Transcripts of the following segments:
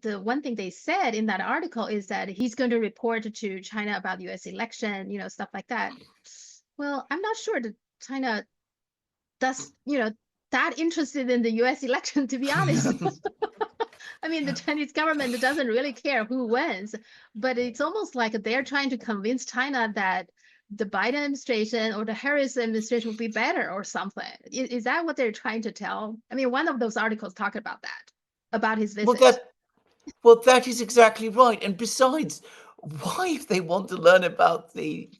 the one thing they said in that article is that he's going to report to China about US election, stuff like that. Well, I'm not sure that China does, that interested in the US election, to be honest. I mean, the Chinese government doesn't really care who wins, but it's almost like they're trying to convince China that the Biden administration or the Harris administration will be better or something. Is that what they're trying to tell? I mean, one of those articles talked about that, about his Well, visit. that is exactly right. And besides, why, if they want to learn about the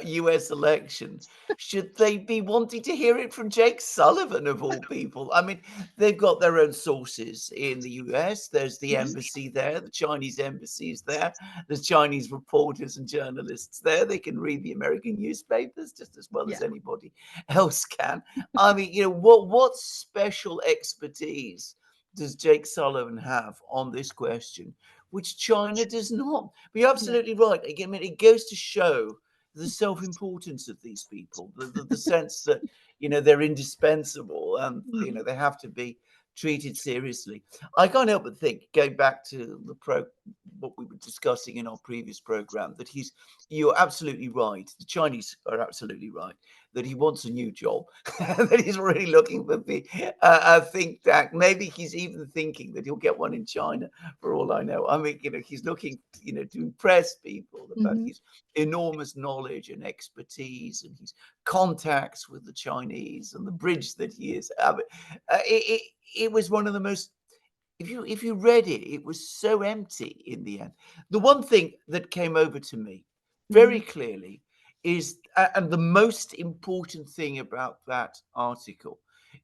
US election, should they be wanting to hear it from Jake Sullivan of all people? I mean, they've got their own sources in the US. There's the embassy there, the Chinese embassy is there. There's Chinese reporters and journalists there. They can read the American newspapers just as well as Yeah. anybody else can. I mean, what special expertise does Jake Sullivan have on this question, which China does not? But you're absolutely right. Again, I mean, it goes to show the self-importance of these people, the sense that they're indispensable and they have to be treated seriously. I can't help but think, going back to what we were discussing in our previous program, that you're absolutely right. The Chinese are absolutely right that he wants a new job, that he's really looking for a think tank. Maybe he's even thinking that he'll get one in China, for all I know. I mean, he's looking, to impress people about his enormous knowledge and expertise and his contacts with the Chinese and the bridge that he is. It was one of the most, if you read it, it was so empty in the end. The one thing that came over to me very clearly is, and the most important thing about that article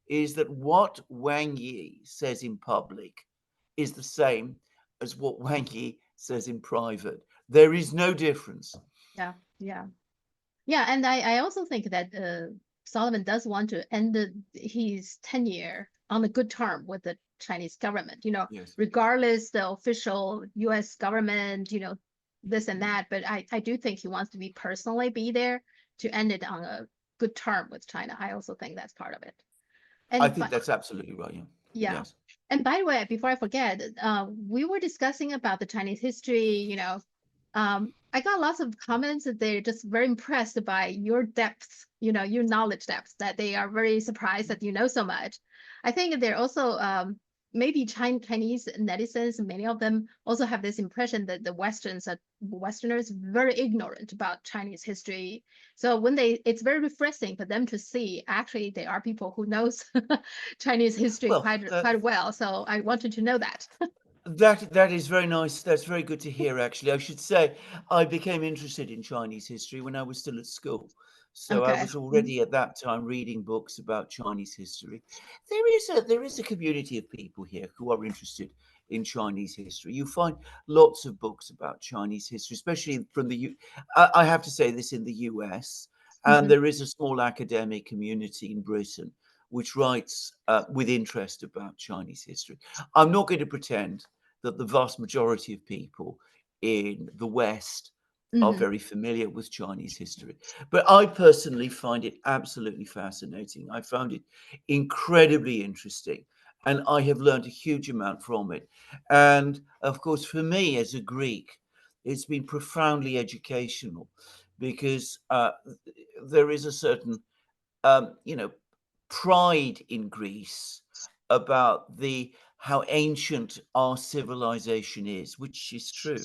is that what Wang Yi says in public is the same as what Wang Yi says in private. There is no difference. Yeah, yeah. Yeah, and I also think that Sullivan does want to end his tenure on a good term with the Chinese government, Yes. regardless the official US government, this and that. But I do think he wants to personally be there to end it on a good term with China. I also think that's part of it. I And think that's absolutely right. yeah. Yes. And by the way, before I forget, we were discussing about the Chinese history, I got lots of comments that they're just very impressed by your depth, your knowledge depth, that they are very surprised that you know so much. I think they're also maybe Chinese netizens, many of them also have this impression that the Westerners very ignorant about Chinese history. So it's very refreshing for them to see actually there are people who knows Chinese history Well, quite well. So I wanted to know that. that is very nice. That's very good to hear, actually. I should say I became interested in Chinese history when I was still at school. So I Okay. was already at that time reading books about Chinese history. There is a community of people here who are interested in Chinese history. You find lots of books about Chinese history, especially from I have to say this, in the US, and there is a small academic community in Britain which writes with interest about Chinese history. I'm not going to pretend that the vast majority of people in the West are very familiar with Chinese history. But I personally find it absolutely fascinating. I found it incredibly interesting, and I have learned a huge amount from it. And of course, for me as a Greek, it's been profoundly educational, because there is a certain, pride in Greece about how ancient our civilization is, which is true.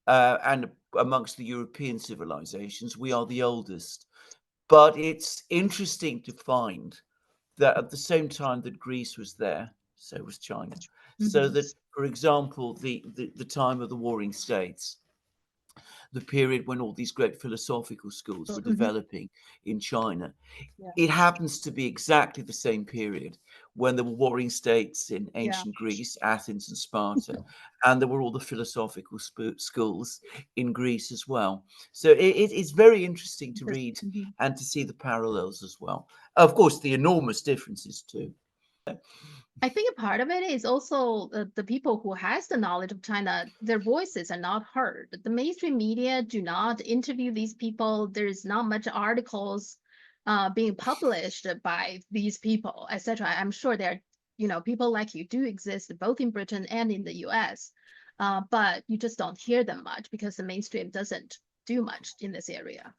And amongst the European civilizations, we are the oldest. But it's interesting to find that at the same time that Greece was there, so was China. So that, for example, the time of the Warring States, the period when all these great philosophical schools were developing in China, Yeah. it happens to be exactly the same period when there were warring states in Yeah. ancient Greece, Athens and Sparta, and there were all the philosophical schools in Greece as well. So it's very interesting to read and to see the parallels as well. Of course, the enormous differences too. I think a part of it is also the people who has the knowledge of China, their voices are not heard. The mainstream media do not interview these people. There's not much articles being published by these people, etc. I'm sure they're people like you do exist both in Britain and in the US, but you just don't hear them much because the mainstream doesn't do much in this area.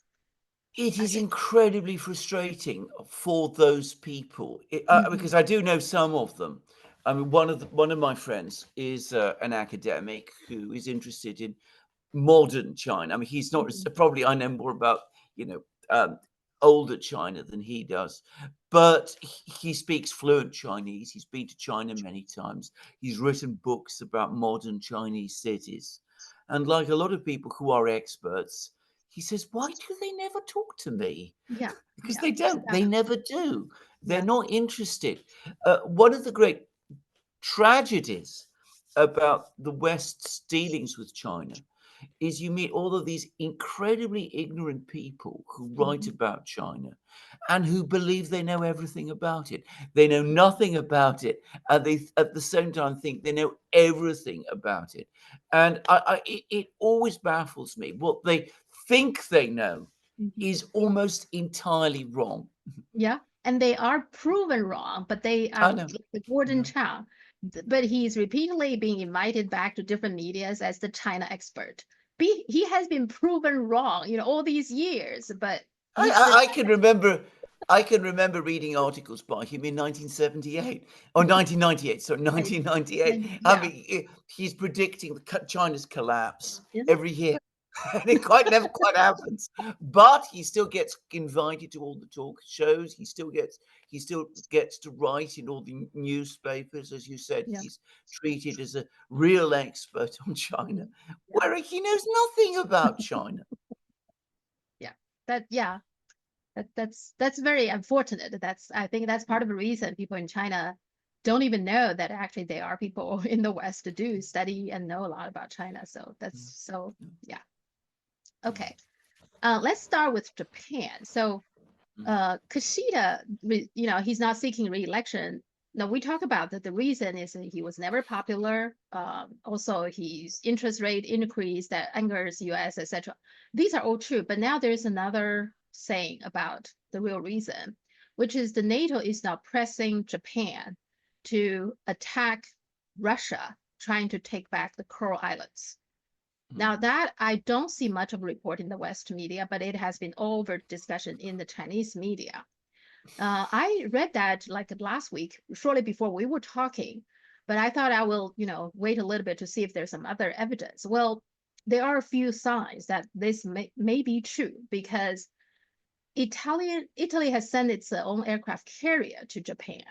It is Okay. incredibly frustrating for those people because I do know some of them. I mean, one of my friends is an academic who is interested in modern China. I mean, he's not probably I know more about older China than he does, but he speaks fluent Chinese. He's been to China many times. He's written books about modern Chinese cities, and like a lot of people who are experts, he says, "Why do they never talk to me?" Yeah. Because Yeah. they don't. They never do. They're Yeah. not interested. One of the great tragedies about the West's dealings with China is you meet all of these incredibly ignorant people who write about China and who believe they know everything about it. They know nothing about it, and they at the same time think they know everything about it. And it always baffles me. What they think they know is almost entirely wrong. Yeah, and they are proven wrong, but they I are know. like the Gordon No. Chang, but he's repeatedly being invited back to different medias as the China expert. He has been proven wrong, all these years, but I, he's the I, I can remember I can remember reading articles by him in 1978 or 1998. Sorry, China. 1998. I Yeah, mean, he's predicting China's collapse yeah, every year, and it never quite happens. But he still gets invited to all the talk shows. He still gets to write in all the newspapers. As you said, yeah, he's treated as a real expert on China, yeah, where he knows nothing about China. yeah. Yeah, that's very unfortunate. I think that's part of the reason people in China don't even know that actually there are people in the West to do study and know a lot about China. So yeah. Okay. Let's start with Japan. So, Kishida, he's not seeking re-election. Now we talk about that the reason is that he was never popular. Also, his interest rate increase that angers U.S., etc. These are all true, but now there's another saying about the real reason, which is the NATO is now pressing Japan to attack Russia, trying to take back the Coral Islands. Now that I don't see much of a report in the West media, but it has been over discussion in the Chinese media. I read that like last week, shortly before we were talking, but I thought I will, wait a little bit to see if there's some other evidence. Well, there are a few signs that this may be true because Italy has sent its own aircraft carrier to Japan.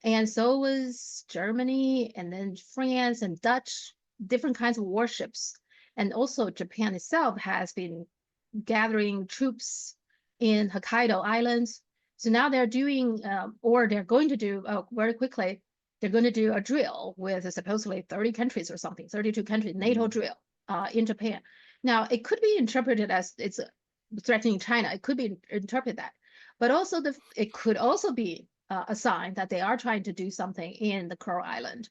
And so was Germany and then France and Dutch, different kinds of warships. And also Japan itself has been gathering troops in Hokkaido Islands. So now they're doing, or they're going to do very quickly, they're going to do a drill with supposedly 30 countries or something, 32 countries, NATO drill in Japan. Now, it could be interpreted as it's threatening China. It could be interpreted that. But also, it could also be a sign that they are trying to do something in the Coral Island.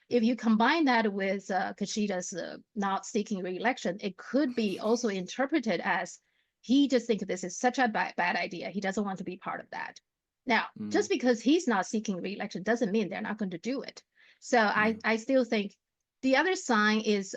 If you combine that with Kishida's not seeking re-election, it could be also interpreted as he just thinks this is such a bad idea. He doesn't want to be part of that. Now, just because he's not seeking re-election doesn't mean they're not going to do it. So I still think the other sign is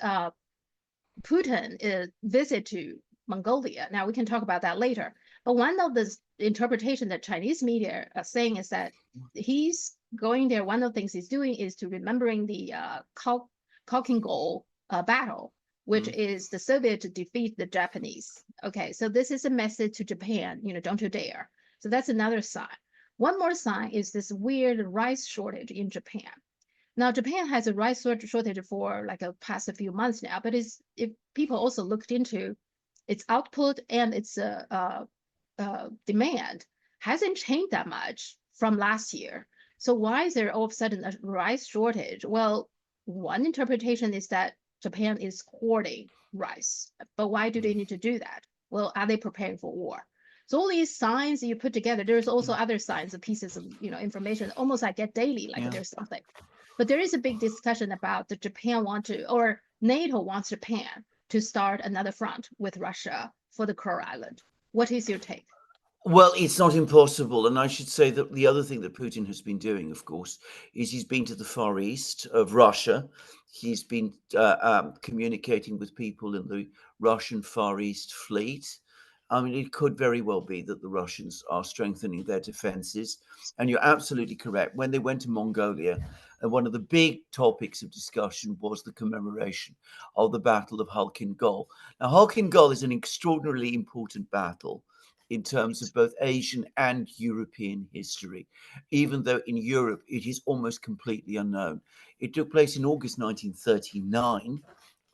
Putin visit to Mongolia. Now we can talk about that later. But one of the interpretation that Chinese media are saying is that he's going there. One of the things he's doing is to remembering the Khalkhin battle, which is the Soviet to defeat the Japanese. Okay, so this is a message to Japan, don't you dare. So that's another sign. One more sign is this weird rice shortage in Japan. Now, Japan has a rice shortage for like a past few months now, but if people also looked into its output and its demand hasn't changed that much from last year. So why is there all of a sudden a rice shortage? Well, one interpretation is that Japan is hoarding rice, but why do they need to do that? Well, are they preparing for war? So all these signs you put together, there's also other signs and pieces of information, almost I get daily, like there's something. But there is a big discussion about the Japan or NATO wants Japan to start another front with Russia for the Coral Island. What is your take? Well, it's not impossible. And I should say that the other thing that Putin has been doing, of course, is he's been to the Far East of Russia. He's been communicating with people in the Russian Far East fleet. I mean, it could very well be that the Russians are strengthening their defenses. And you're absolutely correct. When they went to Mongolia, one of the big topics of discussion was the commemoration of the Battle of Khalkhin Gol. Now, Khalkhin Gol is an extraordinarily important battle in terms of both Asian and European history, even though in Europe it is almost completely unknown. It took place in August 1939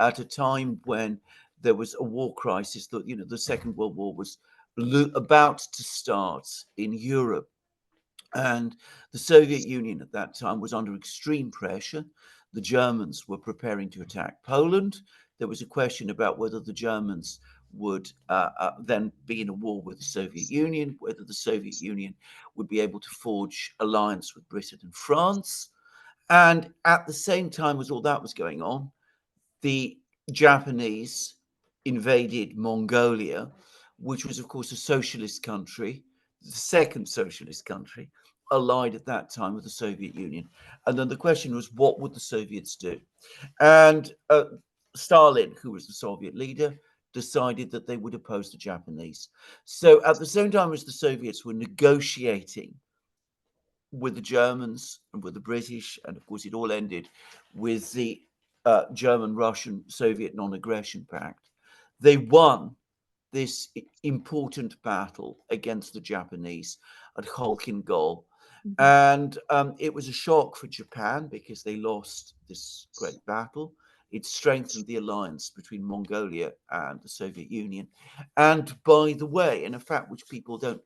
at a time when there was a war crisis, that, the Second World War was about to start in Europe. And the Soviet Union at that time was under extreme pressure. The Germans were preparing to attack Poland. There was a question about whether the Germans would then be in a war with the Soviet Union, whether the Soviet Union would be able to forge alliance with Britain and France. And at the same time as all that was going on, the Japanese invaded Mongolia, which was, of course, a socialist country, the second socialist country, allied at that time with the Soviet Union. And then the question was, what would the Soviets do? And Stalin, who was the Soviet leader, decided that they would oppose the Japanese. So at the same time as the Soviets were negotiating with the Germans and with the British, and of course it all ended with the German-Russian-Soviet non-aggression pact, they won this important battle against the Japanese at Khalkhin Gol. And it was a shock for Japan because they lost this great battle. It strengthened the alliance between Mongolia and the Soviet Union. And by the way, and a fact which people don't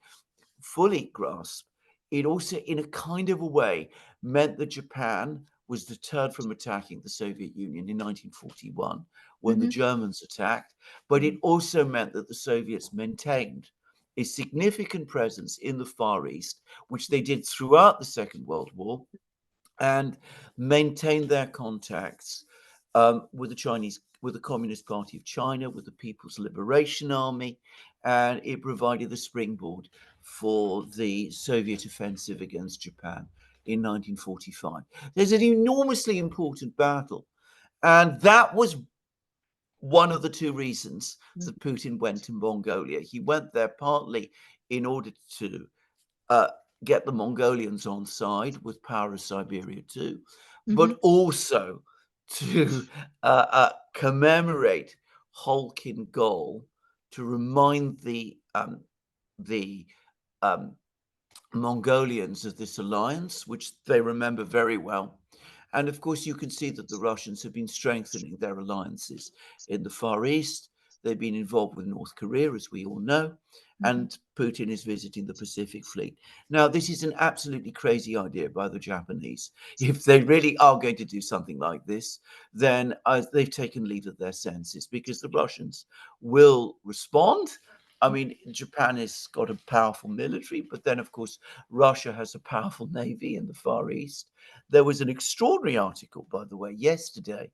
fully grasp, it also, in a kind of a way, meant that Japan was deterred from attacking the Soviet Union in 1941 when the Germans attacked. But it also meant that the Soviets maintained a significant presence in the Far East, which they did throughout the Second World War, and maintained their contacts with the Chinese, with the Communist Party of China, with the People's Liberation Army, and it provided the springboard for the Soviet offensive against Japan in 1945. There's an enormously important battle, and that was one of the two reasons that Putin went to Mongolia. He went there partly in order to get the Mongolians on side with Power of Siberia too, but also to commemorate Khalkhin Gol, to remind the Mongolians of this alliance, which they remember very well. And of course, you can see that the Russians have been strengthening their alliances in the Far East. They've been involved with North Korea, as we all know, and Putin is visiting the Pacific Fleet. Now, this is an absolutely crazy idea by the Japanese. If they really are going to do something like this, then they've taken leave of their senses, because the Russians will respond. I mean, Japan has got a powerful military, but then, of course, Russia has a powerful navy in the Far East. There was an extraordinary article, by the way, yesterday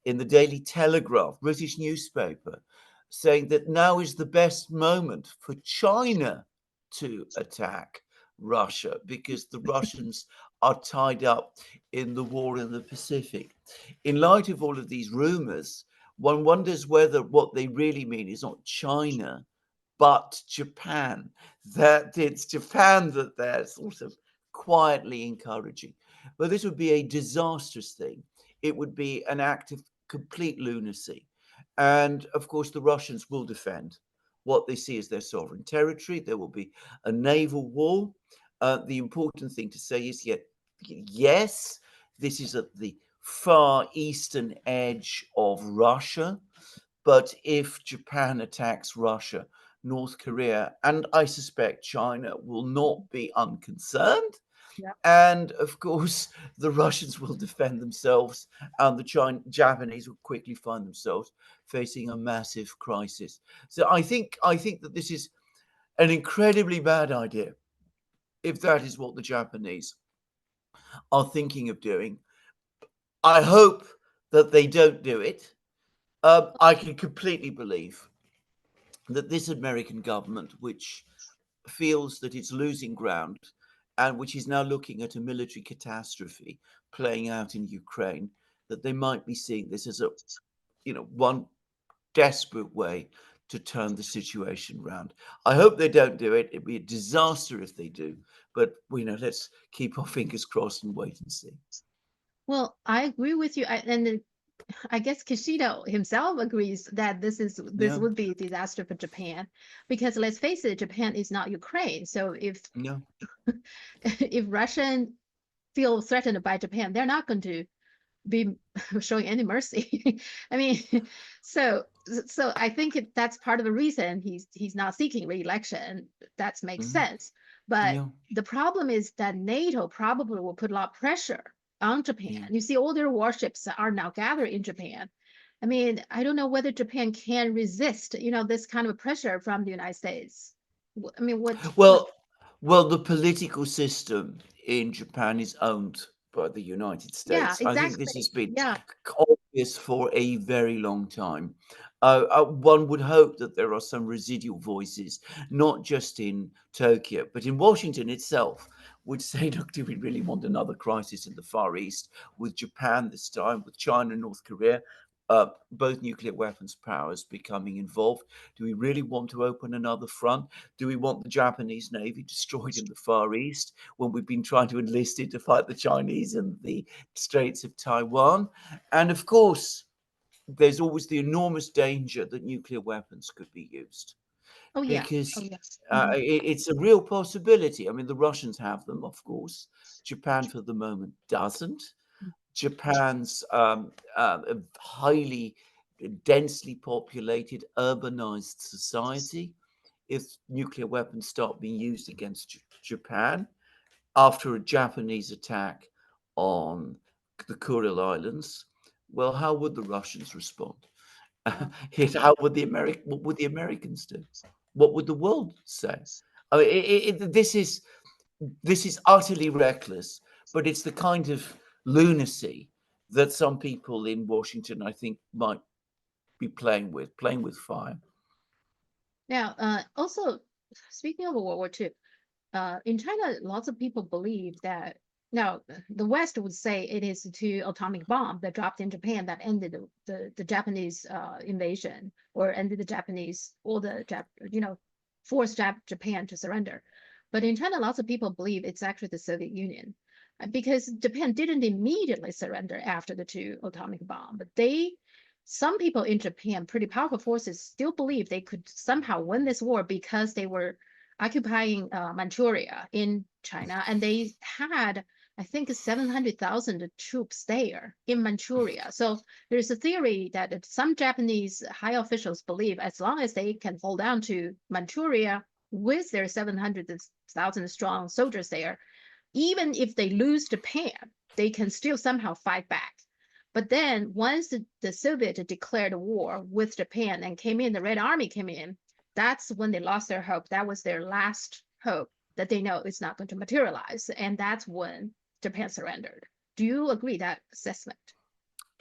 in the Daily Telegraph, British newspaper, saying that now is the best moment for China to attack Russia, because the Russians are tied up in the war in the Pacific. In light of all of these rumors, one wonders whether what they really mean is not China, but Japan. That it's Japan that they're sort of quietly encouraging. But this would be a disastrous thing. It would be an act of complete lunacy. And of course, the Russians will defend what they see as their sovereign territory. There will be a naval war. The important thing to say is, yes, this is at the far eastern edge of Russia. But if Japan attacks Russia, North Korea, and I suspect China will not be unconcerned. Yeah. And of course, the Russians will defend themselves, and the Japanese will quickly find themselves facing a massive crisis. So I think that this is an incredibly bad idea, if that is what the Japanese are thinking of doing. I hope that they don't do it. I can completely believe that this American government, which feels that it's losing ground and which is now looking at a military catastrophe playing out in Ukraine, that they might be seeing this as a, one desperate way to turn the situation around. I hope they don't do it. It'd be a disaster if they do. But let's keep our fingers crossed and wait and see. Well, I agree with you. And I guess Kishida himself agrees that this Yeah, would be a disaster for Japan, because let's face it, Japan is not Ukraine. So if yeah, if Russian feel threatened by Japan, they're not going to be showing any mercy. I mean, so I think that's part of the reason he's not seeking re-election. That makes mhm, sense. But yeah, the problem is that NATO probably will put a lot of pressure on Japan. yeah. You see, all their warships are now gathered in Japan. I mean, I don't know whether Japan can resist, this kind of pressure from the United States. I mean, what? Well, well, the political system in Japan is owned by the United Yeah, States. I think this exactly. has been Yeah. obvious for a very long time. One would hope that there are some residual voices, not just in Tokyo, but in Washington itself, would say, look, do we really want another crisis in the Far East with Japan this time, with China and North Korea? Both nuclear weapons powers becoming involved. Do we really want to open another front? Do we want the Japanese Navy destroyed in the Far East when we've been trying to enlist it to fight the Chinese in the Straits of Taiwan? And of course, there's always the enormous danger that nuclear weapons could be used Oh yeah. Oh because yes. Mhm. it's a real possibility. I mean, the Russians have them, of course. Japan, for the moment, doesn't. Japan's a highly densely populated, urbanized society. If nuclear weapons start being used against Japan after a Japanese attack on the Kuril Islands, well, how would the Russians respond? Yeah. How would what would the Americans do? What would the world say? I mean, this is utterly reckless, but it's the kind of lunacy that some people in Washington, I think, might be playing with fire. Now, also speaking of World War II, in China, lots of people believe that now the West would say it is the two atomic bombs that dropped in Japan that ended the Japanese invasion, or ended the Japanese, all the forced Japan to surrender. But in China, lots of people believe it's actually the Soviet Union, because Japan didn't immediately surrender after the two atomic bomb, but some people in Japan, pretty powerful forces, still believe they could somehow win this war because they were occupying Manchuria in China, and they had, I think, 700,000 troops there in Manchuria. So there's a theory that some Japanese high officials believe as long as they can hold on to Manchuria with their 700,000 strong soldiers there, even if they lose Japan, they can still somehow fight back. But then once the Soviet declared war with Japan and came in, the Red Army came in, that's when they lost their hope. That was their last hope that they know it's not going to materialize. And that's when Japan surrendered. Do you agree that assessment?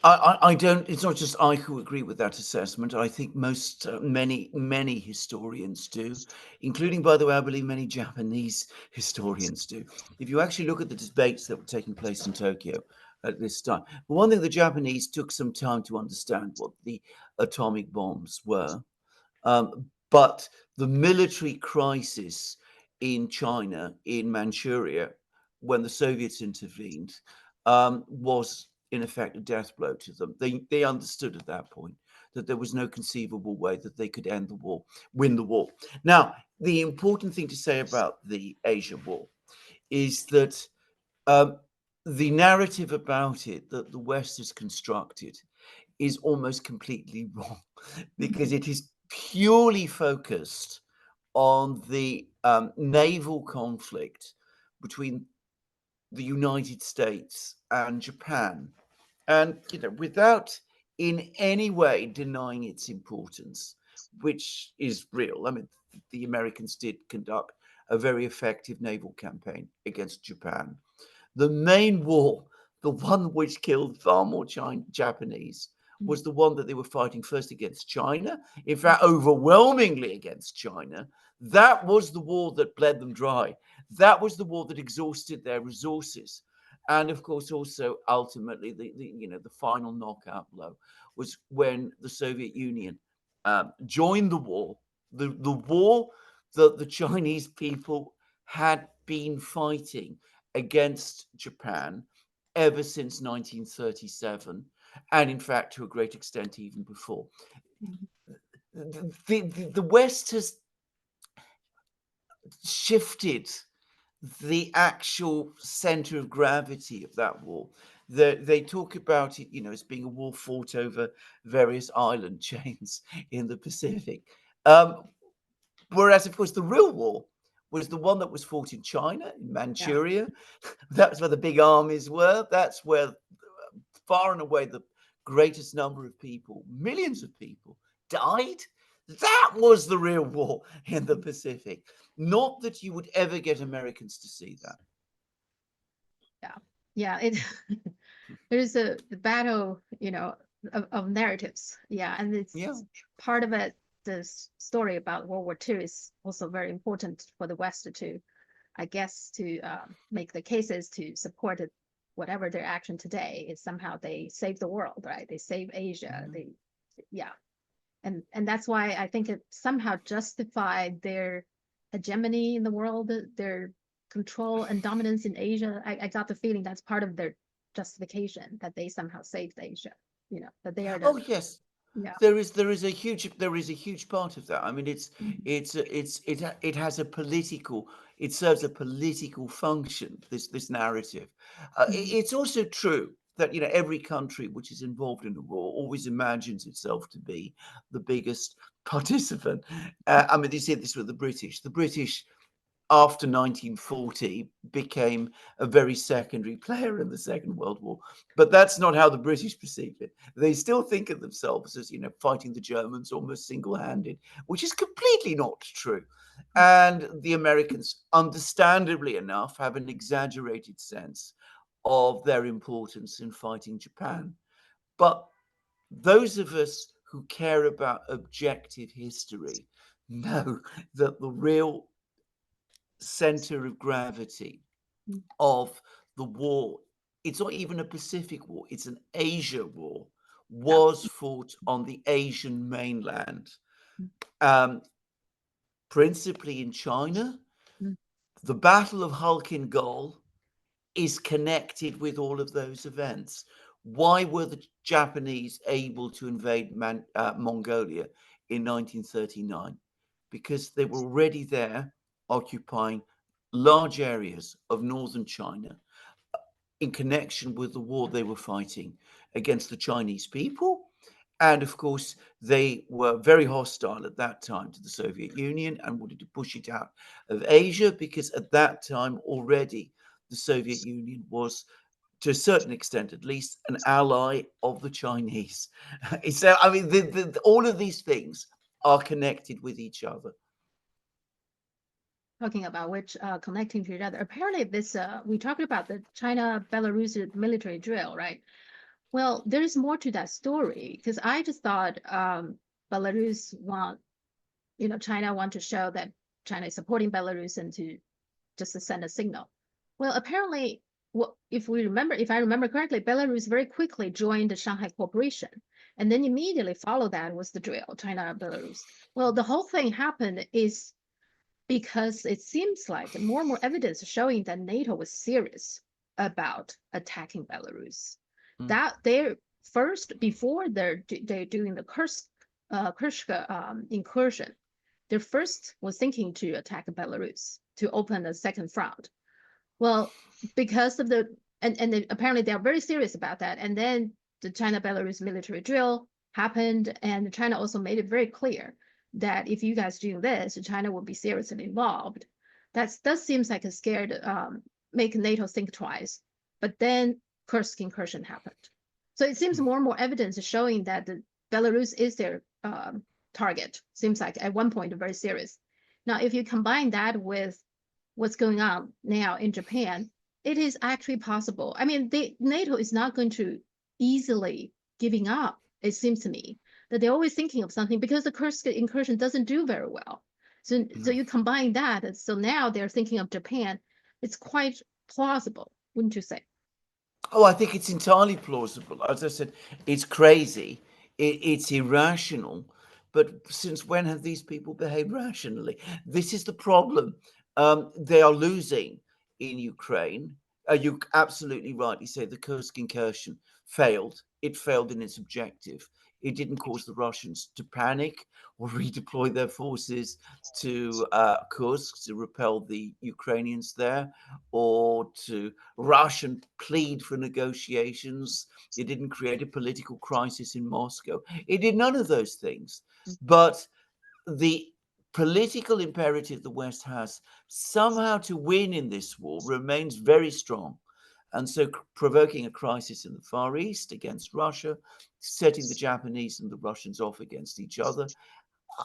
I don't. It's not just I who agree with that assessment. I think many historians do, including, by the way, I believe many Japanese historians do. If you actually look at the debates that were taking place in Tokyo at this time, but one thing the Japanese took some time to understand what the atomic bombs were, but the military crisis in China, in Manchuria, when the Soviets intervened, was in effect a death blow to them. They understood at that point that there was no conceivable way that they could end the war, win the war. Now, the important thing to say about the Asia War is that um, the narrative about it that the West has constructed is almost completely wrong because it is purely focused on the naval conflict between the United States and Japan. And, without in any way denying its importance, which is real. I mean, the Americans did conduct a very effective naval campaign against Japan. The main war, the one which killed far more Japanese, was the one that they were fighting first against China, in fact, overwhelmingly against China. That was the war that bled them dry. That was the war that exhausted their resources. And of course, also ultimately, the final knockout blow was when the Soviet Union joined the war, the war that the Chinese people had been fighting against Japan ever since 1937, and in fact, to a great extent, even before. The West has shifted the actual center of gravity of that war. They talk about it, as being a war fought over various island chains in the Pacific. Whereas, of course, the real war was the one that was fought in China, in Manchuria. That's where the big armies were. That's where far and away the greatest number of people, millions of people, died. That was the real war in the Pacific. Not that you would ever get Americans to see that. It there's the battle, of narratives. And it's part of it. This story about World War II is also very important for the West to, I guess, to make the cases to support it. Whatever their action today is, somehow they save the world, right? They save Asia. And that's why I think it somehow justified their hegemony in the world, their control and dominance in Asia. I got the feeling that's part of their justification, that they somehow saved Asia. That they are. Yes. Yeah. There is a huge part of that. I mean, it has a political, it serves a political function. This narrative. It's also true that every country which is involved in a war always imagines itself to be the biggest participant. I mean, you see this with the British. The British, after 1940, became a very secondary player in the Second World War. But that's not how the British perceive it. They still think of themselves as, fighting the Germans almost single-handed, which is completely not true. And the Americans, understandably enough, have an exaggerated sense of their importance in fighting Japan. But those of us who care about objective history know that the real center of gravity of the war, it's not even a Pacific war, it's an Asia war, was fought on the Asian mainland, principally in China. The Battle of Halkin Gol is connected with all of those events. Why were the Japanese able to invade Mongolia in 1939? Because they were already there, occupying large areas of northern China in connection with the war they were fighting against the Chinese people. And of course, they were very hostile at that time to the Soviet Union and wanted to push it out of Asia, because at that time already the Soviet Union was, to a certain extent at least, an ally of the Chinese. So, I mean, all of these things are connected with each other. Talking about which connecting to each other. Apparently, this we talked about the China-Belarus military drill, right? Well, there is more to that story, because I just thought Belarus China want to show that China is supporting Belarus and to just to send a signal. Well, apparently, if I remember correctly, Belarus very quickly joined the Shanghai Cooperation, and then immediately followed that was the drill, China-Belarus. Well, the whole thing happened is because it seems like more and more evidence showing that NATO was serious about attacking Belarus. That they're first, before they're doing the Kursk incursion, their first was thinking to attack Belarus, to open a second front. Well, because of apparently they are very serious about that. And then the China-Belarus military drill happened, and China also made it very clear that if you guys do this, China will be seriously involved. That seems like a scared, make NATO think twice. But then Kursk incursion happened. So it seems more and more evidence showing that the Belarus is their target. Seems like at one point very serious. Now, if you combine that with what's going on now in Japan, it is actually possible. I mean, NATO is not going to easily giving up it seems to me, that they're always thinking of something because the Kursk incursion doesn't do very well. So you combine that, and so now they're thinking of Japan. It's quite plausible, wouldn't you say? Oh, I think it's entirely plausible. As I said, it's crazy, it's irrational. But since when have these people behaved rationally? This is the problem. They are losing in Ukraine. You absolutely rightly say the Kursk incursion failed. It failed in its objective. It didn't cause the Russians to panic or redeploy their forces to Kursk to repel the Ukrainians there, or to rush and plead for negotiations. It didn't create a political crisis in Moscow. It did none of those things. But the political imperative the West has somehow to win in this war remains very strong. And so provoking a crisis in the Far East against Russia, setting the Japanese and the Russians off against each other,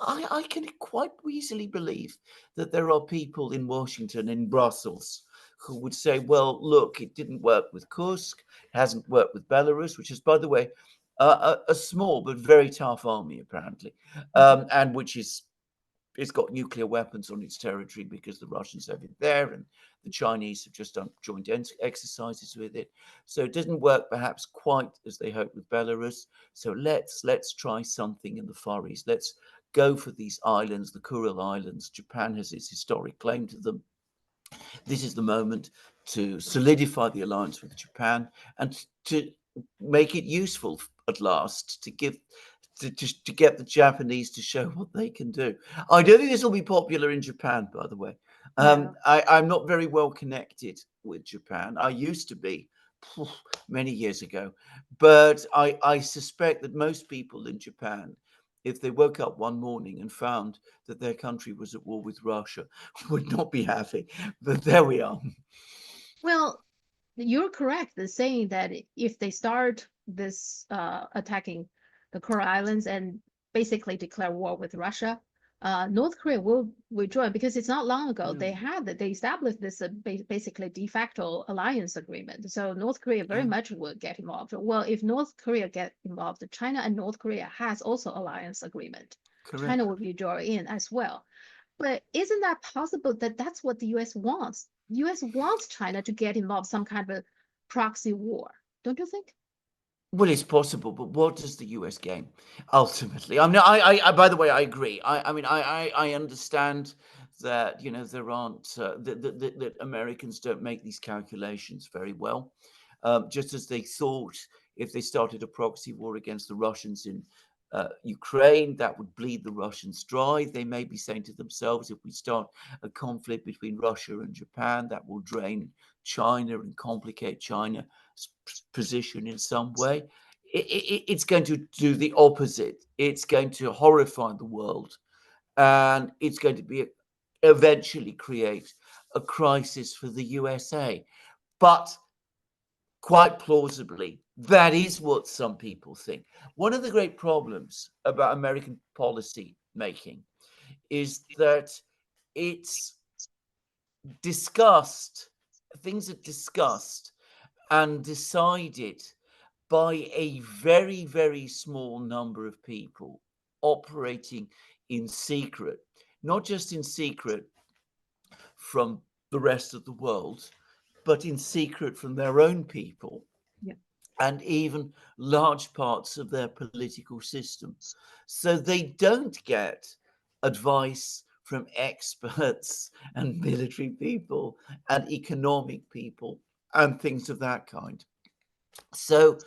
I can quite easily believe that there are people in Washington, in Brussels, who would say, well, look, it didn't work with Kursk, it hasn't worked with Belarus, which is, by the way, a small but very tough army, apparently, and which is, it's got nuclear weapons on its territory because the Russians have it there, and the Chinese have just done joint exercises with it. So it doesn't work perhaps quite as they hoped with Belarus. So let's try something in the Far East. Let's go for these islands, the Kuril Islands. Japan has its historic claim to them. This is the moment to solidify the alliance with Japan and to make it useful at last, to give to get the Japanese to show what they can do. I don't think this will be popular in Japan, by the way. Yeah. I'm not very well connected with Japan. I used to be many years ago, but I suspect that most people in Japan, if they woke up one morning and found that their country was at war with Russia, would not be happy. But there we are. Well, you're correct in saying that if they start this attacking the Kuril Islands and basically declare war with Russia, North Korea will withdraw because it's not long ago they established this basically de facto alliance agreement. So North Korea very much will get involved. Well, if North Korea get involved, China and North Korea has also alliance agreement. Correct. China will withdraw in as well. But isn't that possible that that's what the U.S. wants? U.S. wants China to get involved some kind of a proxy war, don't you think? Well, it's possible, but what does the US gain ultimately? I mean, by the way, I agree. I understand that there aren't that Americans don't make these calculations very well. Just as they thought, if they started a proxy war against the Russians in Ukraine, that would bleed the Russians dry. They may be saying to themselves, if we start a conflict between Russia and Japan, that will drain China and complicate China's position in some way. It's going to do the opposite. It's going to horrify the world, and it's going to be eventually create a crisis for the USA. But quite plausibly, that is what some people think. One of the great problems about American policy making is that it's discussed, things are discussed and decided by a very, very small number of people operating in secret, not just in secret from the rest of the world, but in secret from their own people. Yeah. And even large parts of their political system. So they don't get advice from experts and military people and economic people and things of that kind. So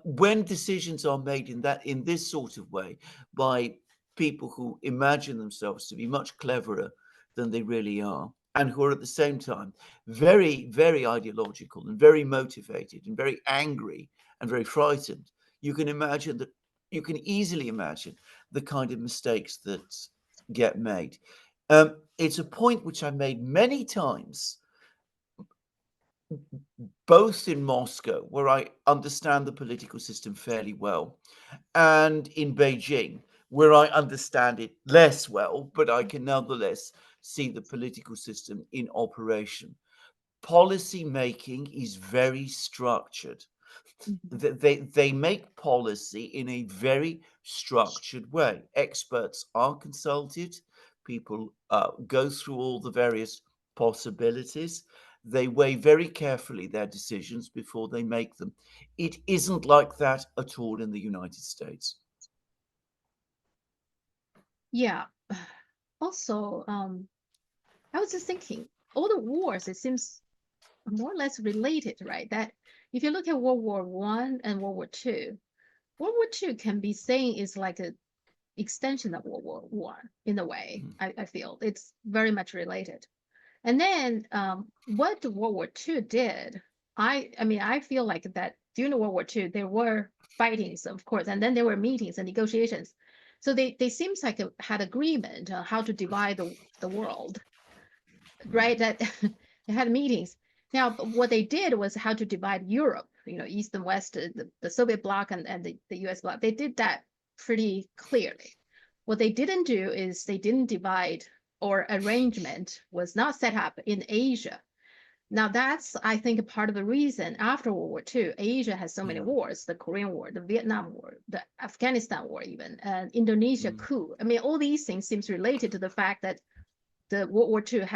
when decisions are made in this sort of way by people who imagine themselves to be much cleverer than they really are, and who are at the same time very, very ideological and very motivated and very angry and very frightened, you can easily imagine the kind of mistakes that get made. It's a point which I made many times, both in Moscow, where I understand the political system fairly well, and in Beijing, where I understand it less well, but I can nonetheless see the political system in operation. Policy making is very structured. They make policy in a very structured way. Experts are consulted. People go through all the various possibilities. They weigh very carefully their decisions before they make them. It isn't like that at all in the United States. Yeah. Also, I was just thinking, all the wars, it seems more or less related, right? That if you look at World War One and World War Two, World War Two can be saying is like a extension of World War One in a way. I feel it's very much related. And then what World War Two did, I mean, I feel like that during the World War Two, there were fightings, of course, and then there were meetings and negotiations. So they seems like had agreement on how to divide the world, right? That they had meetings. Now, what they did was how to divide Europe, East and West, the Soviet bloc and the US bloc. They did that pretty clearly. What they didn't do is they didn't divide, or arrangement was not set up in Asia. Now that's, I think, part of the reason after World War II, Asia has so many wars, the Korean War, the Vietnam War, the Afghanistan War even, and Indonesia coup. I mean, all these things seems related to the fact that the World War II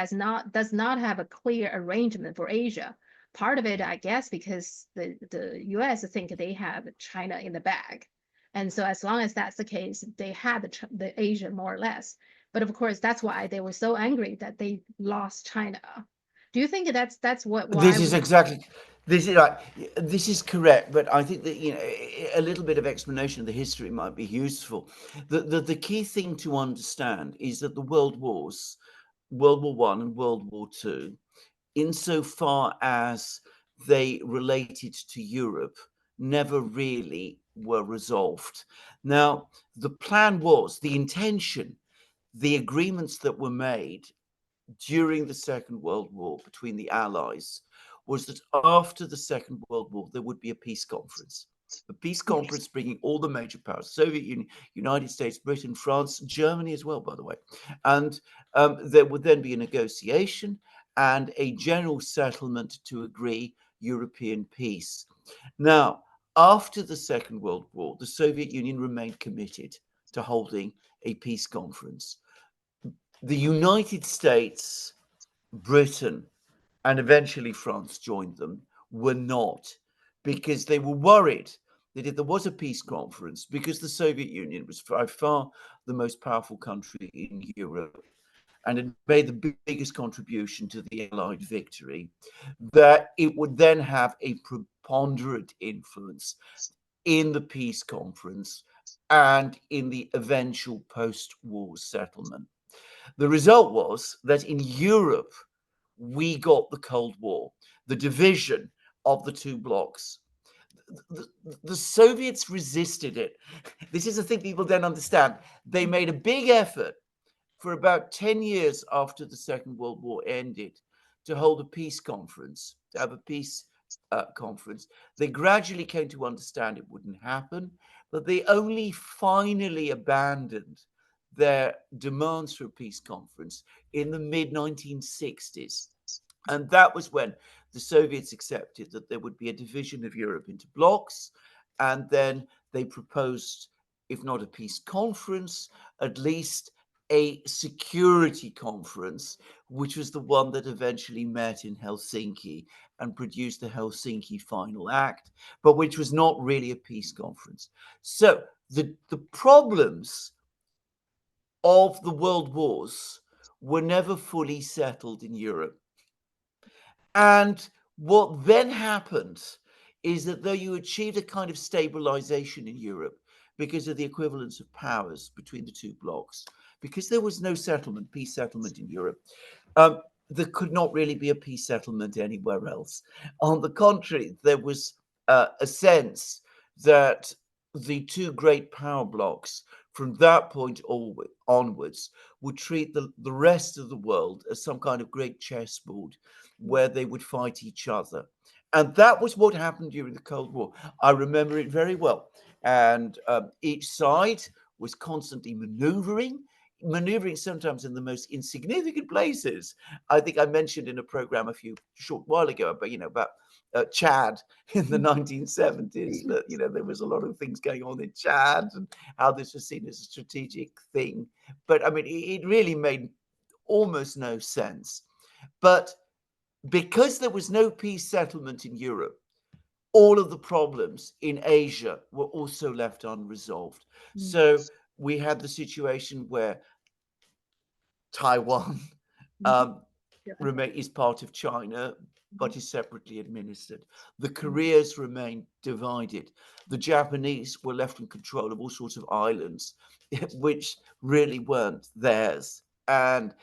does not have a clear arrangement for Asia. Part of it, I guess, because the US think they have China in the bag. And so as long as that's the case, they had the Asia more or less. But of course, that's why they were so angry that they lost China. Do you think that's why This is exactly this is right. This is correct, but I think that a little bit of explanation of the history might be useful. The key thing to understand is that the world wars, World War One and World War Two, insofar as they related to Europe, never really were resolved. Now, the plan was, the intention, the agreements that were made during the Second World War between the Allies was that after the Second World War, there would be a peace conference. A peace conference bringing all the major powers, Soviet Union, United States, Britain, France, Germany as well, by the way. And there would then be a negotiation and a general settlement to agree European peace. Now, after the Second World War, the Soviet Union remained committed to holding a peace conference. The United States, Britain, and eventually France joined them, were not, because they were worried that if there was a peace conference, because the Soviet Union was by far the most powerful country in Europe and had made the biggest contribution to the Allied victory, that it would then have a preponderant influence in the peace conference and in the eventual post-war settlement. The result was that in Europe, we got the Cold War, the division of the two blocs. The Soviets resisted it. This is a thing people don't understand. They made a big effort for about 10 years after the Second World War ended to hold a peace conference, to have a peace conference. They gradually came to understand it wouldn't happen, but they only finally abandoned their demands for a peace conference in the mid-1960s. And that was when the Soviets accepted that there would be a division of Europe into blocs. And then they proposed, if not a peace conference, at least a security conference, which was the one that eventually met in Helsinki and produced the Helsinki Final Act, but which was not really a peace conference. So the problems of the world wars were never fully settled in Europe. And what then happened is that though you achieved a kind of stabilization in Europe because of the equivalence of powers between the two blocs, because there was no settlement, peace settlement in Europe, there could not really be a peace settlement anywhere else. On the contrary, there was a sense that the two great power blocs from that point onwards would treat the rest of the world as some kind of great chessboard where they would fight each other. And that was what happened during the Cold War. I remember it very well. And each side was constantly maneuvering sometimes in the most insignificant places. I think I mentioned in a program a short while ago, but about Chad in the 1970s. That, you know, there was a lot of things going on in Chad and how this was seen as a strategic thing. But I mean, it really made almost no sense. But because there was no peace settlement in Europe, all of the problems in Asia were also left unresolved. So we had the situation where Taiwan is part of China, but is separately administered. The Koreas remain divided. The Japanese were left in control of all sorts of islands, which really weren't theirs, and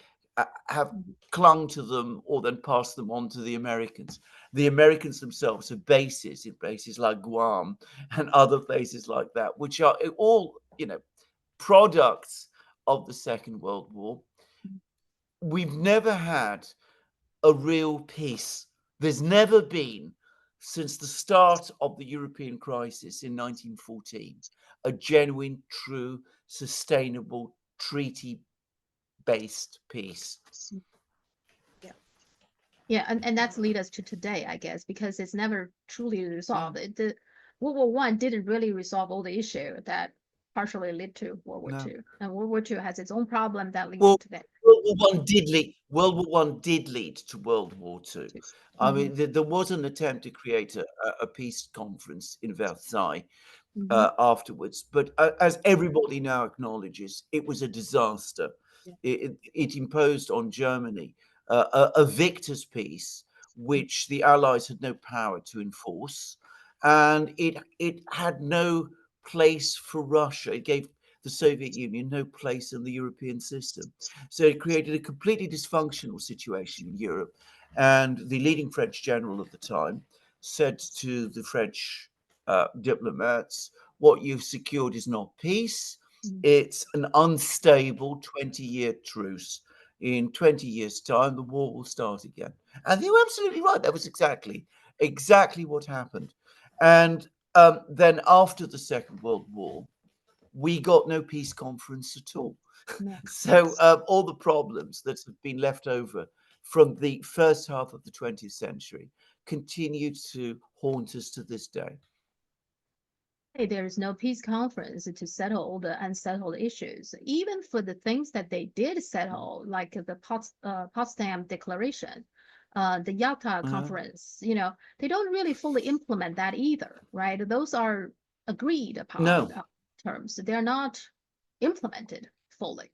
have clung to them or then passed them on to the Americans. The Americans themselves have bases in places like Guam and other places like that, which are all, you know, products of the Second World War. We've never had a real peace. There's never been, since the start of the European crisis in 1914, a genuine, true, sustainable, treaty-based peace. Yeah, and that's lead us to today, I guess, because it's never truly resolved. The World War I didn't really resolve all the issue that partially led to World War II, and World War II has its own problem that leads to today. World War One did lead. World War One did lead to World War II. I mean, there was an attempt to create a peace conference in Versailles afterwards, but as everybody now acknowledges, it was a disaster. It imposed on Germany a victor's peace, which the Allies had no power to enforce, and it had no place for Russia. It gave the Soviet Union no place in the European system. So it created a completely dysfunctional situation in Europe. And the leading French general at the time said to the French diplomats, what you've secured is not peace. It's an unstable 20-year truce. In 20 years' time, the war will start again. And they were absolutely right. That was exactly what happened. And then after the Second World War, we got no peace conference at all. So all the problems that have been left over from the first half of the 20th century continue to haunt us to this day. There is no peace conference to settle all the unsettled issues. Even for the things that they did settle, like the Potsdam Declaration, the Yalta Conference, you know, they don't really fully implement that either, right? Those are agreed upon terms. They're not implemented fully.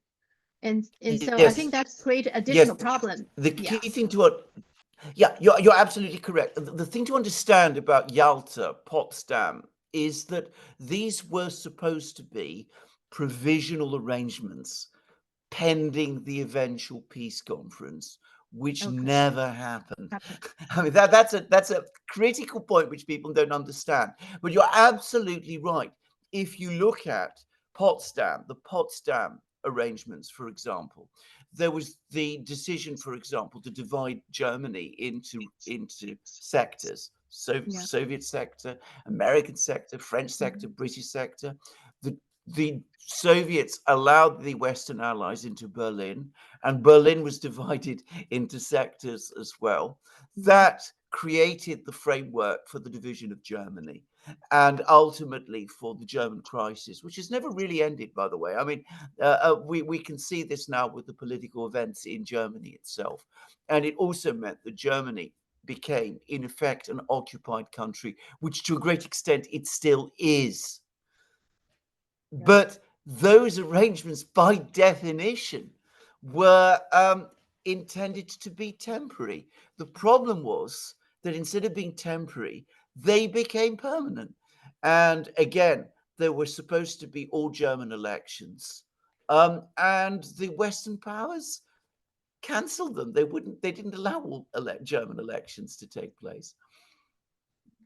And so I think that's created additional problem. The key thing to you're absolutely correct. The thing to understand about Yalta, Potsdam, is that these were supposed to be provisional arrangements pending the eventual peace conference, which never happened. I mean, that's a critical point which people don't understand. But you're absolutely right. If you look at Potsdam, the Potsdam arrangements, for example, there was the decision, for example, to divide Germany into sectors. So Soviet sector, American sector, French sector, British sector. The Soviets allowed the Western Allies into Berlin, and Berlin was divided into sectors as well. That created the framework for the division of Germany and ultimately for the German crisis, which has never really ended, by the way. I mean, we can see this now with the political events in Germany itself. And it also meant that Germany became, in effect, an occupied country, which to a great extent it still is. But those arrangements, by definition, were intended to be temporary. The problem was that instead of being temporary, they became permanent. And again, there were supposed to be all German elections. And the Western powers cancelled them. They didn't allow all German elections to take place.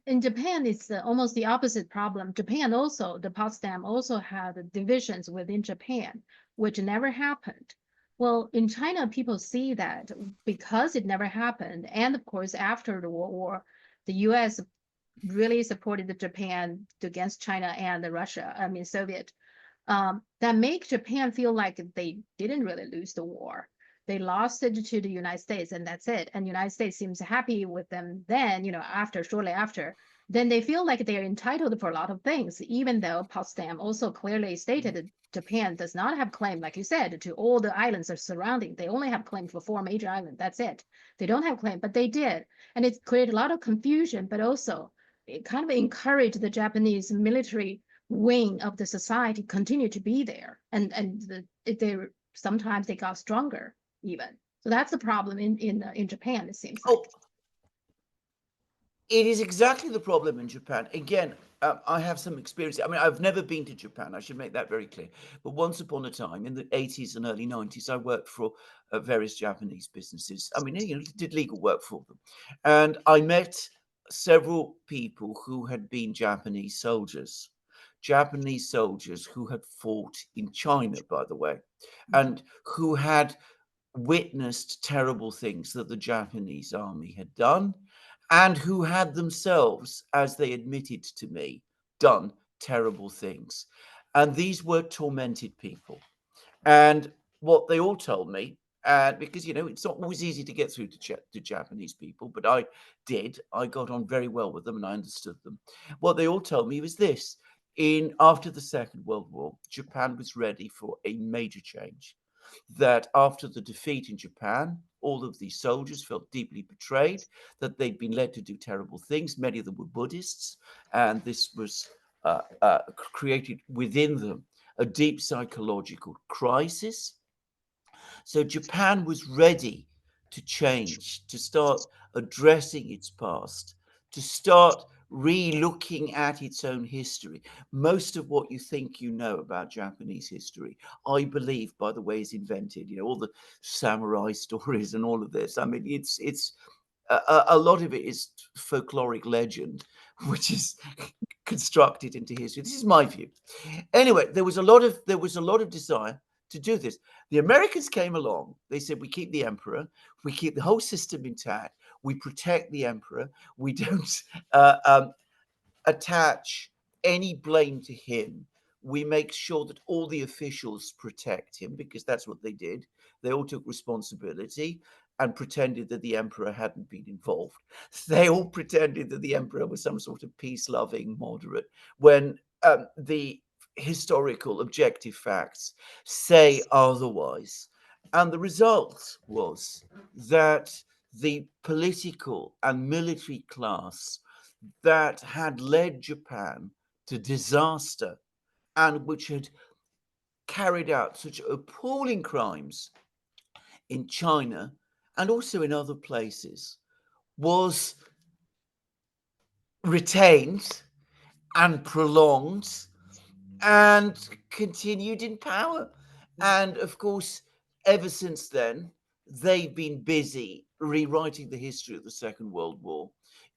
In Japan, it's almost the opposite problem. Japan also, the Potsdam also had divisions within Japan, which never happened. Well, in China, people see that because it never happened. And of course, after the World War, the US really supported Japan against China and Russia, I mean, Soviet. That make Japan feel like they didn't really lose the war. They lost it to the United States, and that's it. And United States seems happy with them then, shortly after. Then they feel like they're entitled for a lot of things, even though Potsdam also clearly stated that Japan does not have claim, like you said, to all the islands are surrounding. They only have claim for 4 major islands. That's it. They don't have claim, but they did. And it created a lot of confusion, but also it kind of encouraged the Japanese military wing of the society continue to be there. They sometimes they got stronger even. So that's the problem in Japan, it seems like. It is exactly the problem in Japan. Again, I have some experience. I mean, I've never been to Japan. I should make that very clear. But once upon a time, in the 80s and early 90s, I worked for various Japanese businesses. I mean, did legal work for them. And I met several people who had been Japanese soldiers who had fought in China, by the way, and who had witnessed terrible things that the Japanese army had done, and who had themselves, as they admitted to me, done terrible things. And these were tormented people. And what they all told me, because, it's not always easy to get through to Japanese people, but I did. I got on very well with them and I understood them. What they all told me was this. After the Second World War, Japan was ready for a major change. That after the defeat in Japan, all of these soldiers felt deeply betrayed, that they'd been led to do terrible things. Many of them were Buddhists, and this was created within them a deep psychological crisis. So Japan was ready to change, to start addressing its past, to start re-looking at its own history. Most of what you think you know about Japanese history, I believe, by the way, is invented. All the samurai stories and all of this. I mean, it's a lot of it is folkloric legend, which is constructed into history. This is my view. Anyway, there was a lot of desire to do this. The Americans came along. They said, we keep the emperor, we keep the whole system intact, we protect the emperor, we don't attach any blame to him. We make sure that all the officials protect him, because that's what they did. They all took responsibility and pretended that the emperor hadn't been involved. They all pretended that the emperor was some sort of peace-loving moderate, when the historical objective facts say otherwise. And the result was that the political and military class that had led Japan to disaster and which had carried out such appalling crimes in China and also in other places was retained and prolonged and continued in power. And of course, ever since then, they've been busy rewriting the history of the Second World War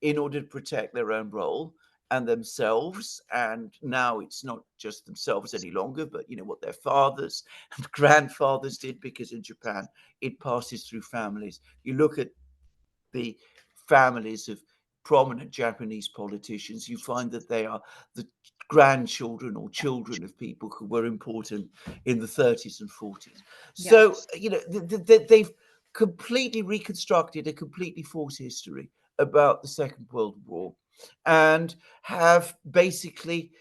in order to protect their own role and themselves. And now it's not just themselves any longer, but what their fathers and grandfathers did, because in Japan it passes through families. You look at the families of prominent Japanese politicians, you find that they are the grandchildren or children of people who were important in the 30s and 40s. So, they've completely reconstructed a completely false history about the Second World War and have basically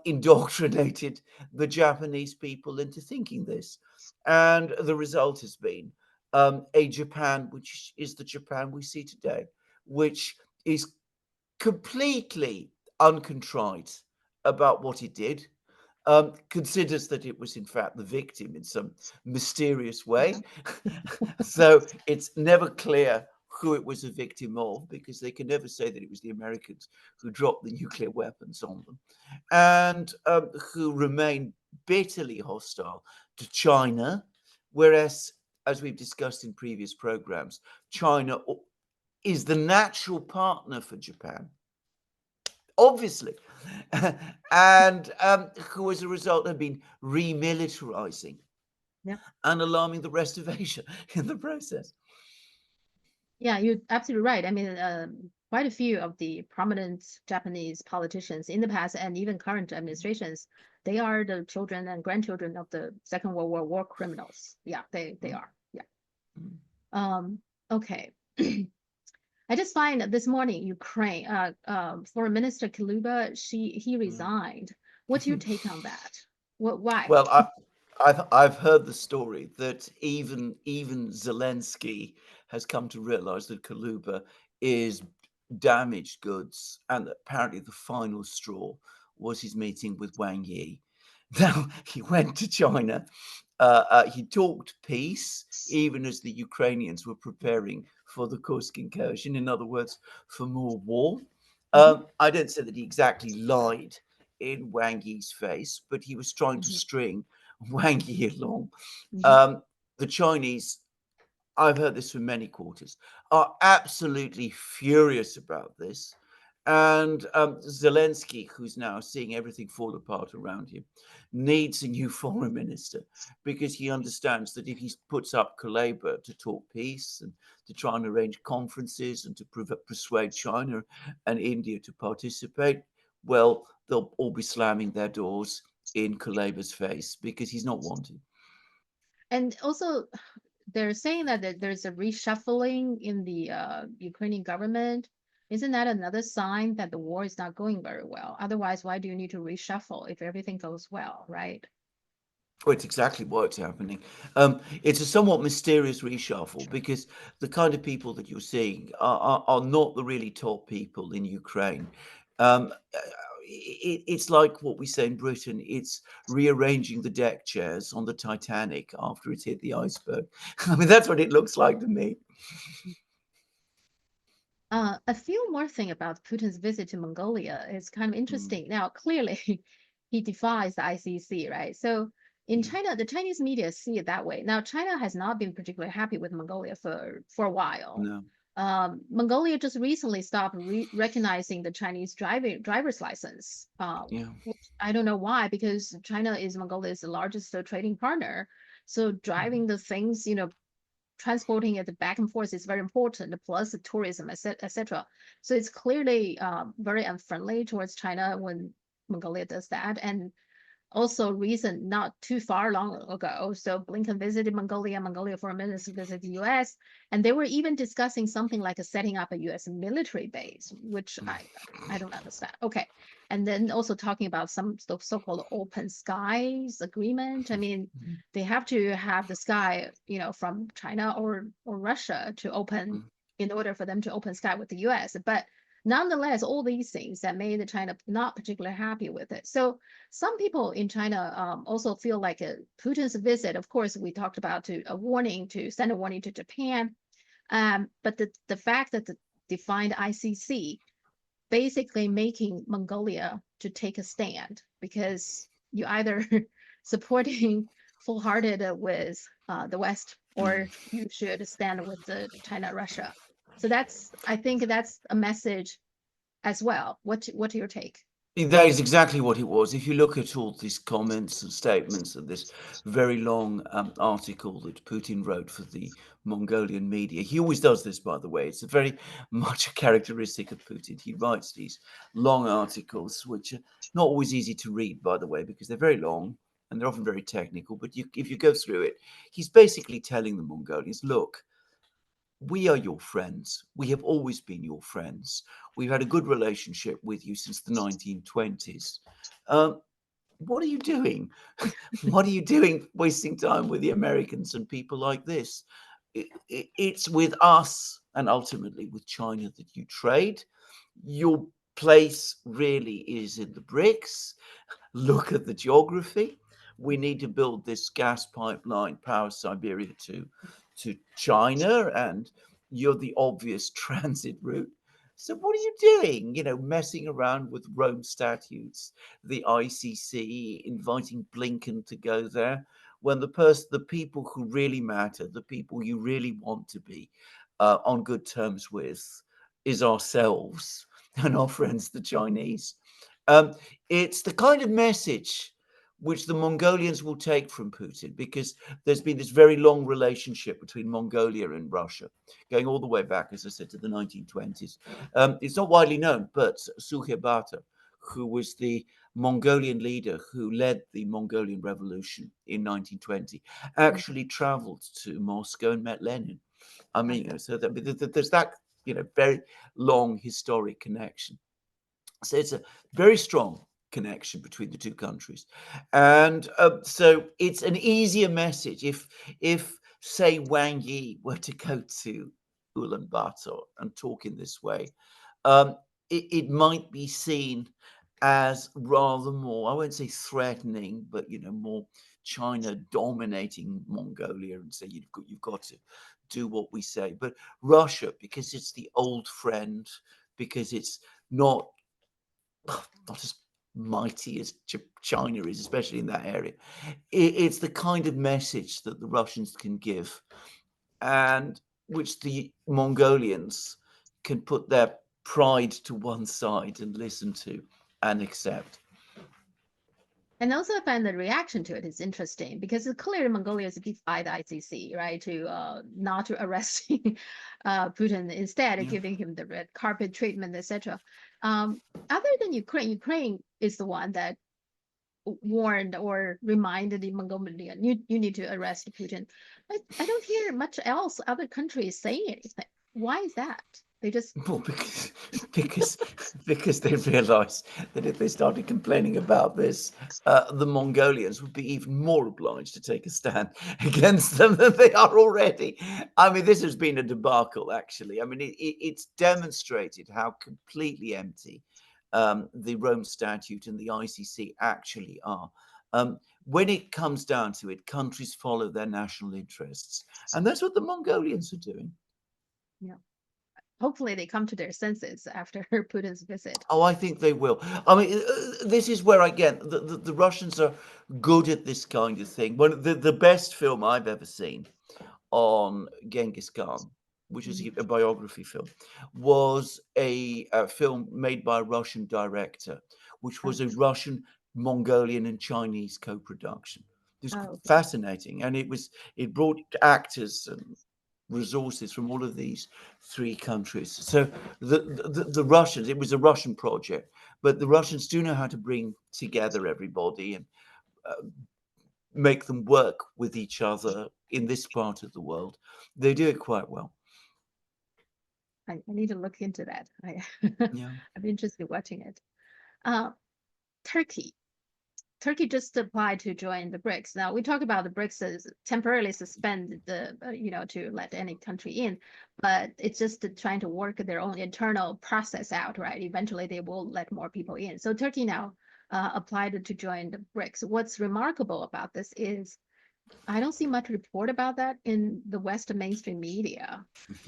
indoctrinated the Japanese people into thinking this. And the result has been a Japan which is the Japan we see today, which is completely uncontrite about what it did, considers that it was in fact the victim in some mysterious way. So it's never clear who it was a victim of, because they can never say that it was the Americans who dropped the nuclear weapons on them, and who remain bitterly hostile to China, whereas, as we've discussed in previous programs, China is the natural partner for Japan, obviously, and who as a result have been remilitarizing and alarming the rest of Asia in the process. Yeah, you're absolutely right. I mean, quite a few of the prominent Japanese politicians in the past and even current administrations, they are the children and grandchildren of the Second World War criminals. Yeah, they are. Yeah. Okay. I just find that this morning Ukraine, Foreign Minister Kuleba, he resigned. What's your take on that? Why? Well, I've heard the story that even Zelensky has come to realize that Kaluba is damaged goods, and that apparently the final straw was his meeting with Wang Yi. Now he went to China. He talked peace, even as the Ukrainians were preparing for the Kursk incursion. In other words, for more war. Mhm, I don't say that he exactly lied in Wang Yi's face, but he was trying to mhm, string Wang Yi along. mhm, Um, the Chinese, I've heard this from many quarters, are absolutely furious about this. And Zelensky, who's now seeing everything fall apart around him, needs a new foreign minister because he understands that if he puts up Kuleba to talk peace and to try and arrange conferences and to persuade China and India to participate, well, they'll all be slamming their doors in Kuleba's face because he's not wanted. And also, they're saying that there's a reshuffling in the Ukrainian government. Isn't that another sign that the war is not going very well? Otherwise, why do you need to reshuffle if everything goes well, right? Well, it's exactly what's happening. It's a somewhat mysterious reshuffle because the kind of people that you're seeing are not the really top people in Ukraine. It's like what we say in Britain. It's rearranging the deck chairs on the Titanic after it's hit the iceberg. I mean, that's what it looks like to me. A few more thing about Putin's visit to Mongolia is kind of Mm, interesting. Now, clearly, he defies the ICC, right? So in yeah, China, the Chinese media see it that way. Now, China has not been particularly happy with Mongolia for a while. no, Mongolia just recently stopped recognizing the Chinese driver's license. yeah, Which I don't know why, because China is Mongolia's largest trading partner. So mhm, driving the things, transporting it back and forth is very important, plus the tourism, etc. So it's clearly very unfriendly towards China when Mongolia does that. And also recent, not too far long ago. So Blinken visited Mongolia for a minute to visit the US, and they were even discussing something like setting up a US military base, which I don't understand. Okay. And then also talking about some so-called open skies agreement. I mean, mhm, they have to have the sky, from China or Russia to open mhm, in order for them to open sky with the US. But nonetheless, all these things that made China not particularly happy with it. So some people in China also feel like Putin's visit, of course, we talked about to send a warning to Japan. But the fact that the defined ICC basically making Mongolia to take a stand because you either supporting full-hearted with the West or mhm. you should stand with the China Russia. So I think that's a message as well. What's your take? That is exactly what it was. If you look at all these comments and statements and this very long article that Putin wrote for the Mongolian media, he always does this, by the way. It's a very much a characteristic of Putin. He writes these long articles, which are not always easy to read, by the way, because they're very long and they're often very technical. But if you go through it, he's basically telling the Mongolians, look, we are your friends. We have always been your friends. We've had a good relationship with you since the 1920s. Um, what are you doing? What are you doing wasting time with the Americans and people like this? It's with us and ultimately with China that you trade. Your place really is in the BRICS. Look at the geography. We need to build this gas pipeline, power Siberia to China, and you're the obvious transit route. So what are you doing? Messing around with Rome statutes, the ICC, inviting Blinken to go there, when the people who really matter, the people you really want to be on good terms with, is ourselves and our friends, the Chinese. Um, it's the kind of message which the Mongolians will take from Putin because there's been this very long relationship between Mongolia and Russia, going all the way back, as I said, to the 1920s. It's not widely known, but Sukhebata, who was the Mongolian leader who led the Mongolian Revolution in 1920 actually traveled to Moscow and met Lenin. I mean, so there's that, very long historic connection. So it's a very strong connection between the two countries, and so it's an easier message if say Wang Yi were to go to Ulaanbaatar and talk in this way. It might be seen as rather more, I won't say threatening, but more China dominating Mongolia and say you've got to do what we say. But Russia, because it's the old friend, because it's not as mighty as China is, especially in that area. It's the kind of message that the Russians can give, and which the Mongolians can put their pride to one side and listen to and accept. And also, I find the reaction to it is interesting because it's clearly Mongolia is defied the ICC, right? To not to arresting Putin, instead Yeah. giving him the red carpet treatment, etc. Other than Ukraine is the one that warned or reminded the Mongolian, you need to arrest Putin. But I don't hear much else other countries saying anything. Why is that? They just Well, because they realised that if they started complaining about this, the Mongolians would be even more obliged to take a stand against them than they are already. I mean, this has been a debacle, actually. I mean, it's demonstrated how completely empty the Rome Statute and the ICC actually are. When it comes down to it, countries follow their national interests, and that's what the Mongolians are doing. yeah. Hopefully they come to their senses after Putin's visit. Oh, I think they will. I mean, this is where again the Russians are good at this kind of thing. One the best film I've ever seen on Genghis Khan, which is a biography film, was a film made by a Russian director, which was a Russian, Mongolian, and Chinese co-production. It was fascinating, and it brought actors and resources from all of these three countries. So the Russians, it was a Russian project, but the Russians do know how to bring together everybody and make them work with each other in this part of the world. They do it quite well. I need to look into that. Yeah. I'm interested in watching it. Turkey. Turkey just applied to join the BRICS. Now we talk about the BRICS as temporarily suspend the, to let any country in, but it's just trying to work their own internal process out, right? Eventually they will let more people in. So Turkey now applied to join the BRICS. What's remarkable about this is I don't see much report about that in the Western mainstream media,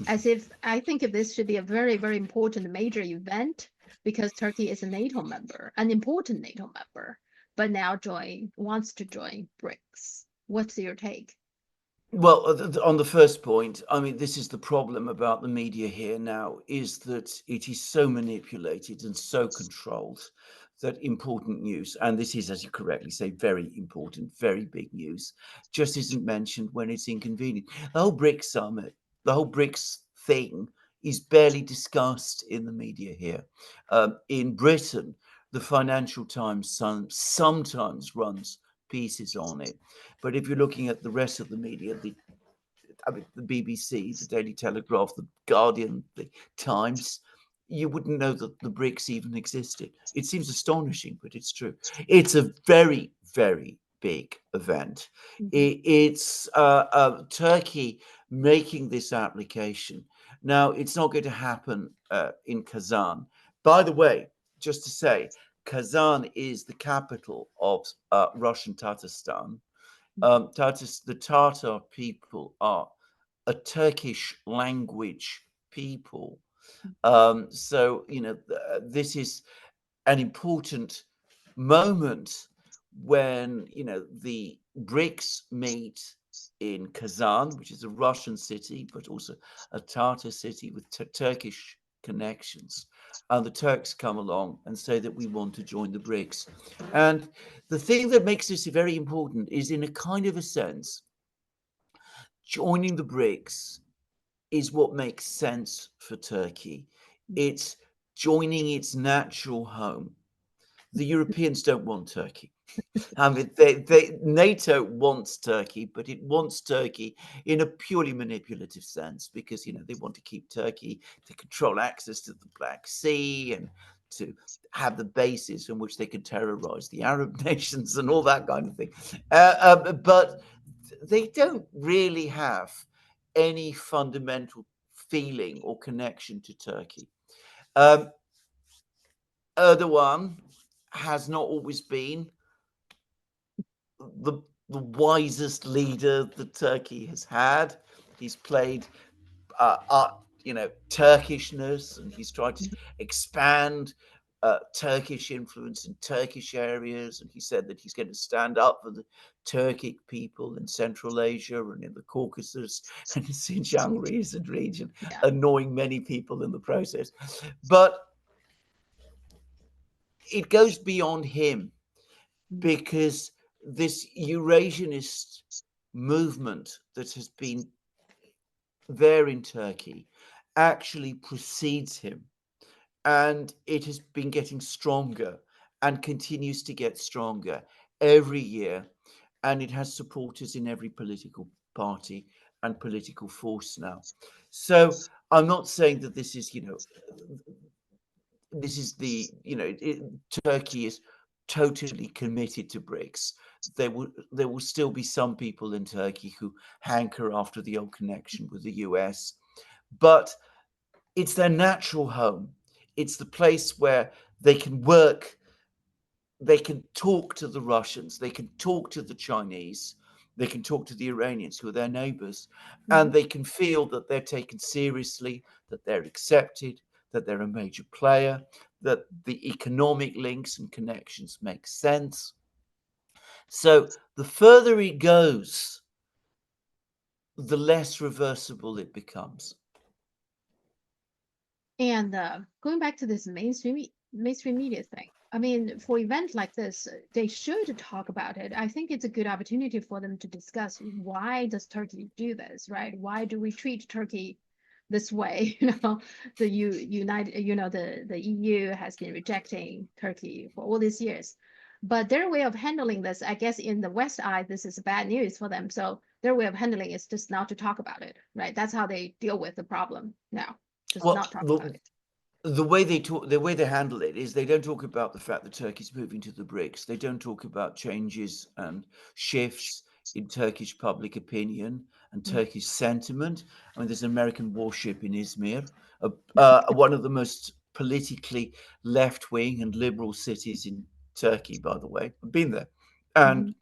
as if I think this should be a very, very important major event because Turkey is a NATO member, an important NATO member, but now wants to join BRICS. What's your take? Well, on the first point, I mean, this is the problem about the media here now, is that it is so manipulated and so controlled that important news, and this is, as you correctly say, very important, very big news, just isn't mentioned when it's inconvenient. The whole BRICS summit, the whole BRICS thing is barely discussed in the media here. In Britain, the Financial Times sometimes runs pieces on it. But if you're looking at the rest of the media, the BBC, the Daily Telegraph, the Guardian, the Times, you wouldn't know that the BRICS even existed. It seems astonishing, but it's true. It's a very, very big event. It's Turkey making this application. Now, it's not going to happen in Kazan. By the way, just to say, Kazan is the capital of Russian Tatarstan. The Tatar people are a Turkish language people. So, this is an important moment when, the BRICS meet in Kazan, which is a Russian city, but also a Tatar city with Turkish connections. And the Turks come along and say that we want to join the BRICS. And the thing that makes this very important is, in a kind of a sense, joining the BRICS is what makes sense for Turkey. It's joining its natural home. the Europeans don't want Turkey. I mean, NATO wants Turkey, but it wants Turkey in a purely manipulative sense because, they want to keep Turkey to control access to the Black Sea and to have the basis on which they can terrorize the Arab nations and all that kind of thing. But they don't really have any fundamental feeling or connection to Turkey. Erdogan has not always been the wisest leader that Turkey has had. He's played Turkishness, and he's tried to expand Turkish influence in Turkish areas. And he said that he's going to stand up for the Turkic people in Central Asia and in the Caucasus and Xinjiang region, annoying many people in the process. But it goes beyond him, because this Eurasianist movement that has been there in Turkey actually precedes him, and it has been getting stronger and continues to get stronger every year, and it has supporters in every political party and political force now. So I'm not saying that this is, Turkey is totally committed to BRICS. There will still be some people in Turkey who hanker after the old connection with the US, but it's their natural home. It's the place where they can work, they can talk to the Russians, they can talk to the Chinese, they can talk to the Iranians, who are their neighbors, and they can feel that they're taken seriously, that they're accepted, that they're a major player, that the economic links and connections make sense. So the further it goes, the less reversible it becomes. And going back to this mainstream media thing, I mean, for events like this, they should talk about it. I think it's a good opportunity for them to discuss, why does Turkey do this, right? Why do we treat Turkey this way? The EU has been rejecting Turkey for all these years, but their way of handling this, I guess, in the West eye, this is bad news for them. So their way of handling is just not to talk about it, right? That's how they deal with the problem now. Just not talk about it. The way they handle it is they don't talk about the fact that Turkey's moving to the BRICS. They don't talk about changes and shifts in Turkish public opinion and Turkish sentiment. I mean, there's an American warship in Izmir, one of the most politically left-wing and liberal cities in Turkey, by the way. I've been there. And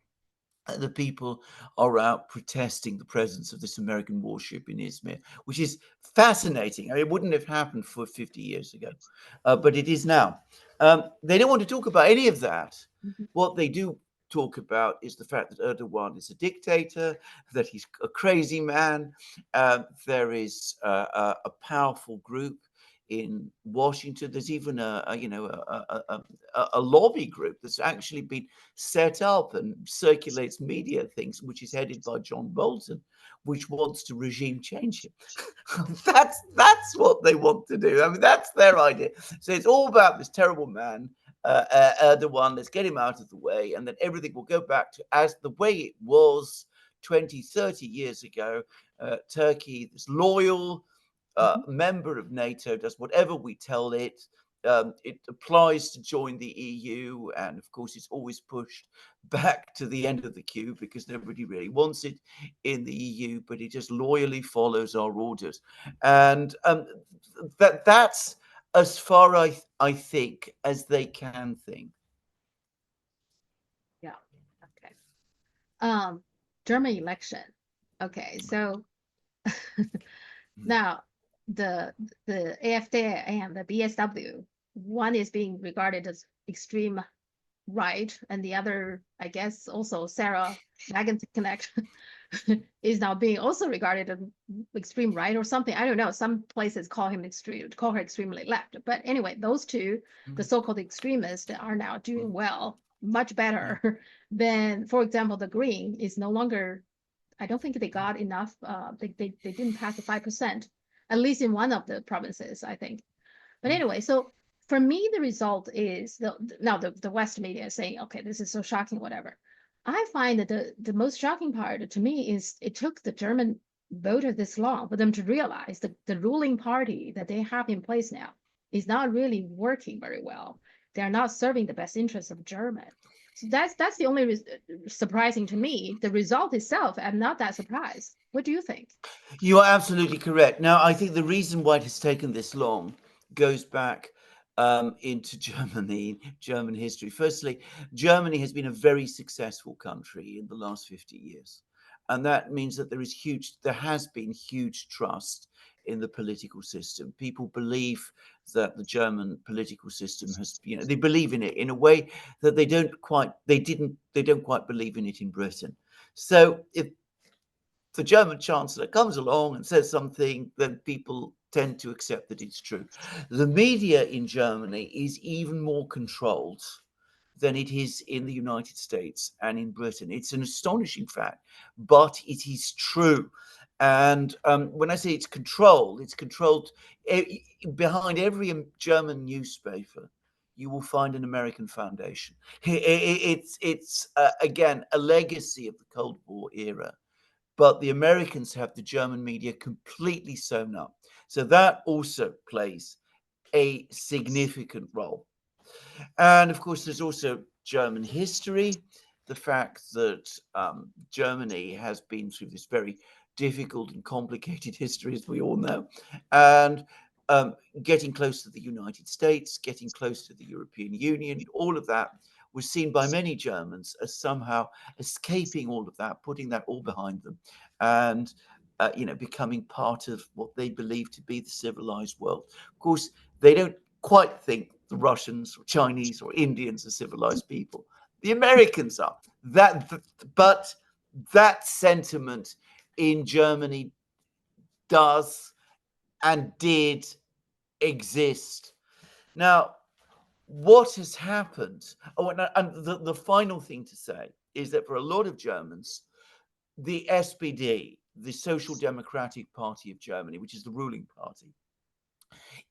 the people are out protesting the presence of this American warship in Izmir, which is fascinating. I mean, it wouldn't have happened for 50 years ago, but it is now. They don't want to talk about any of that. What they do talk about is the fact that Erdogan is a dictator, that he's a crazy man. There is a powerful group in Washington. There's even a lobby group that's actually been set up and circulates media things, which is headed by John Bolton, which wants to regime change him. That's what they want to do. I mean, that's their idea. So it's all about this terrible man, Erdogan. Let's get him out of the way, and then everything will go back to as the way it was 20, 30 years ago. Turkey, this loyal member of NATO, does whatever we tell it. It applies to join the EU, and of course it's always pushed back to the end of the queue because nobody really wants it in the EU, but it just loyally follows our orders. And that's as far, I think, as they can think. Yeah. Okay. German election. Okay, so now the AfD and the BSW, one is being regarded as extreme right, and the other, I guess, also Sarah Wagenknecht is now being also regarded as extreme right or something. I don't know. Some places call her extremely left. But anyway, those two, the so-called extremists, are now doing well, much better than, for example, the Green is no longer. I don't think they got enough. They didn't pass the 5%, at least in one of the provinces, I think. But anyway, so for me, the result is now the West media is saying, okay, this is so shocking, whatever. I find that the most shocking part to me is it took the German voter this long for them to realize that the ruling party that they have in place now is not really working very well. They're not serving the best interests of German. So that's the only surprising to me. The result itself, I'm not that surprised. What do you think? You are absolutely correct. Now, I think the reason why it has taken this long goes back into Germany, German history. Firstly, Germany has been a very successful country in the last 50 years. And that means that there has been huge trust in the political system. People believe that the German political system has, they believe in it in a way that they don't quite believe in it in Britain. So if the German chancellor comes along and says something, then people tend to accept that it's true. The media in Germany is even more controlled than it is in the United States and in Britain. It's an astonishing fact, but it is true. And when I say it's controlled behind every German newspaper. You will find an American foundation. It's again a legacy of the Cold War era, but the Americans have the German media completely sewn up. So that also plays a significant role. And of course, there's also German history, the fact that Germany has been through this very difficult and complicated history, as we all know, and getting close to the United States, getting close to the European Union, all of that was seen by many Germans as somehow escaping all of that, putting that all behind them, and becoming part of what they believe to be the civilized world. Of course, they don't quite think the Russians or Chinese or Indians are civilized people. The Americans are. But that sentiment in Germany does and did exist. Now, what has happened? Oh, and the final thing to say is that for a lot of Germans, the SPD, the Social Democratic Party of Germany, which is the ruling party,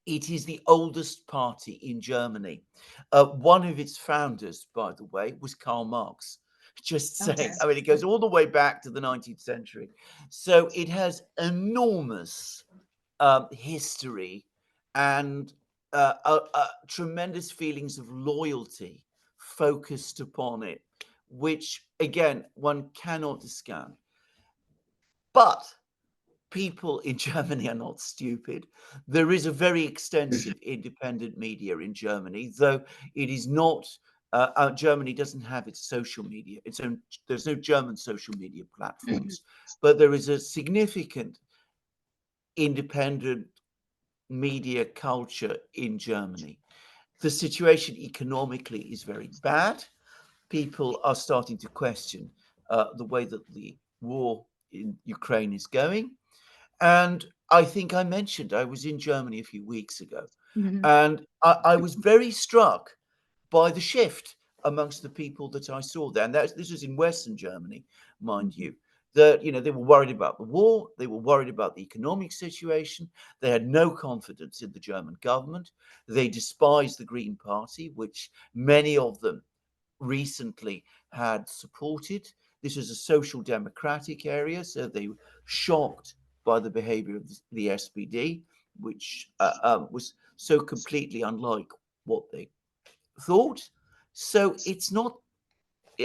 it is the oldest party in Germany. One of its founders, by the way, was Karl Marx. Just saying. Okay. I mean, it goes all the way back to the 19th century. So it has enormous history and tremendous feelings of loyalty focused upon it, which, again, one cannot discount. But people in Germany are not stupid. There is a very extensive independent media in Germany, though it is not. Germany doesn't have its social media. There's no German social media platforms, but there is a significant independent media culture in Germany. The situation economically is very bad. People are starting to question the way that the war in Ukraine is going. And I think I mentioned I was in Germany a few weeks ago, Mhm. and I was very struck by the shift amongst the people that I saw there. And this was in Western Germany, mind you. That they were worried about the war, they were worried about the economic situation, they had no confidence in the German government, they despised the Green Party, which many of them recently had supported. This was a social democratic area, so they were shocked by the behavior of the SPD, which was so completely unlike what they thought. So it's not,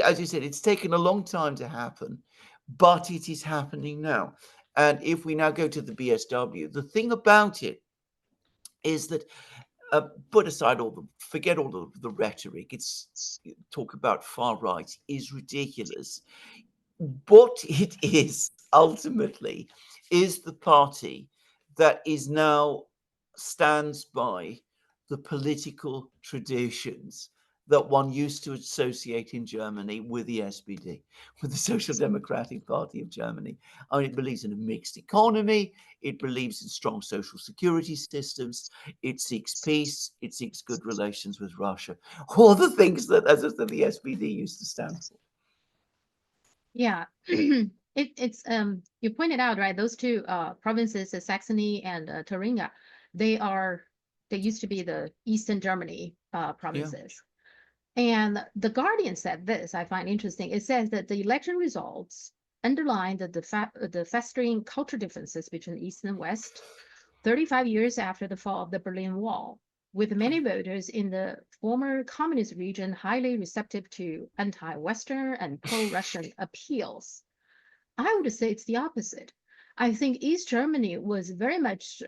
as you said, it's taken a long time to happen, but it is happening now. And if we now go to the BSW, the thing about it is that forget all the rhetoric. It's talk about far right is ridiculous. What it is ultimately is the party that is now stands by the political traditions that one used to associate in Germany with the SPD, with the Social Democratic Party of Germany. I mean, it believes in a mixed economy. It believes in strong social security systems. It seeks peace. It seeks good relations with Russia. All the things that, as I said, the SPD used to stand for. Yeah. It's you pointed out, right, those two provinces, Saxony and Thuringia, they are They used to be the Eastern Germany provinces. And the Guardian said this, I find interesting. It says that the election results underline the festering cultural differences between East and West 35 years after the fall of the Berlin Wall, with many voters in the former communist region highly receptive to anti-Western and pro-Russian appeals. I would say it's the opposite. I think East Germany was very much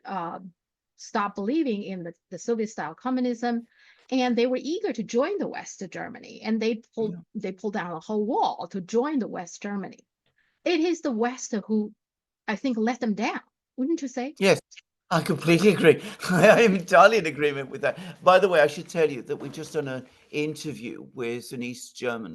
stopped believing in the Soviet-style communism, and they were eager to join the West Germany, and they pulled down a whole wall to join the West Germany. It is the West who, I think, let them down, wouldn't you say? Yes, I completely agree. I am entirely in agreement with that. By the way, I should tell you that we've just done an interview with an East German,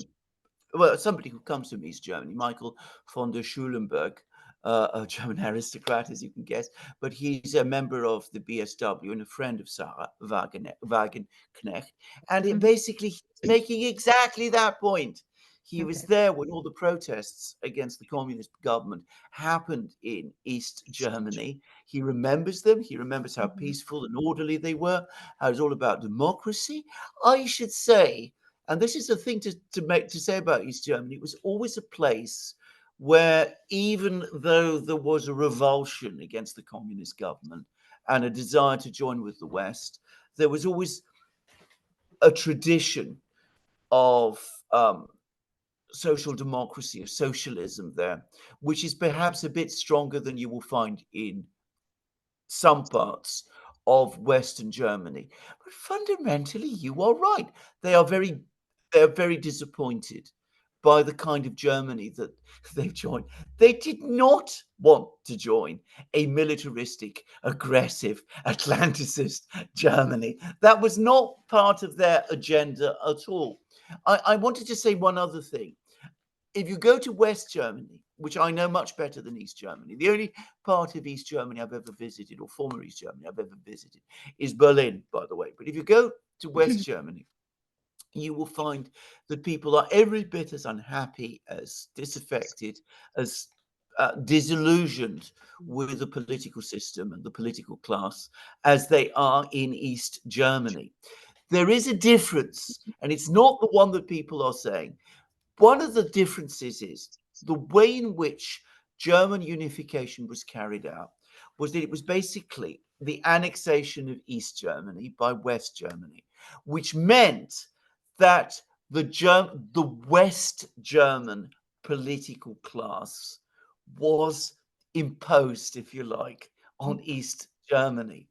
well, somebody who comes from East Germany, Michael von der Schulenburg, a German aristocrat, as you can guess, but he's a member of the BSW and a friend of Sarah Wagenknecht. And basically, he's making exactly that point. He was there when all the protests against the communist government happened in East Germany. He remembers them. He remembers how peaceful and orderly they were, how it's all about democracy. I should say, and this is the thing to say about East Germany, it was always a place where, even though there was a revulsion against the communist government and a desire to join with the West, there was always a tradition of social democracy, of socialism there, which is perhaps a bit stronger than you will find in some parts of Western Germany. But fundamentally, you are right. They are very disappointed by the kind of Germany that they've joined. They did not want to join a militaristic, aggressive, Atlanticist Germany. That was not part of their agenda at all. I wanted to say one other thing. If you go to West Germany, which I know much better than East Germany, the only part of East Germany I've ever visited, or former East Germany I've ever visited, is Berlin, by the way. But if you go to West Germany, you will find that people are every bit as unhappy, as disaffected, as disillusioned with the political system and the political class as they are in East Germany. There is a difference, and it's not the one that people are saying. One of the differences is the way in which German unification was carried out was that it was basically the annexation of East Germany by West Germany, which meant that the West German political class was imposed, if you like, on East Germany.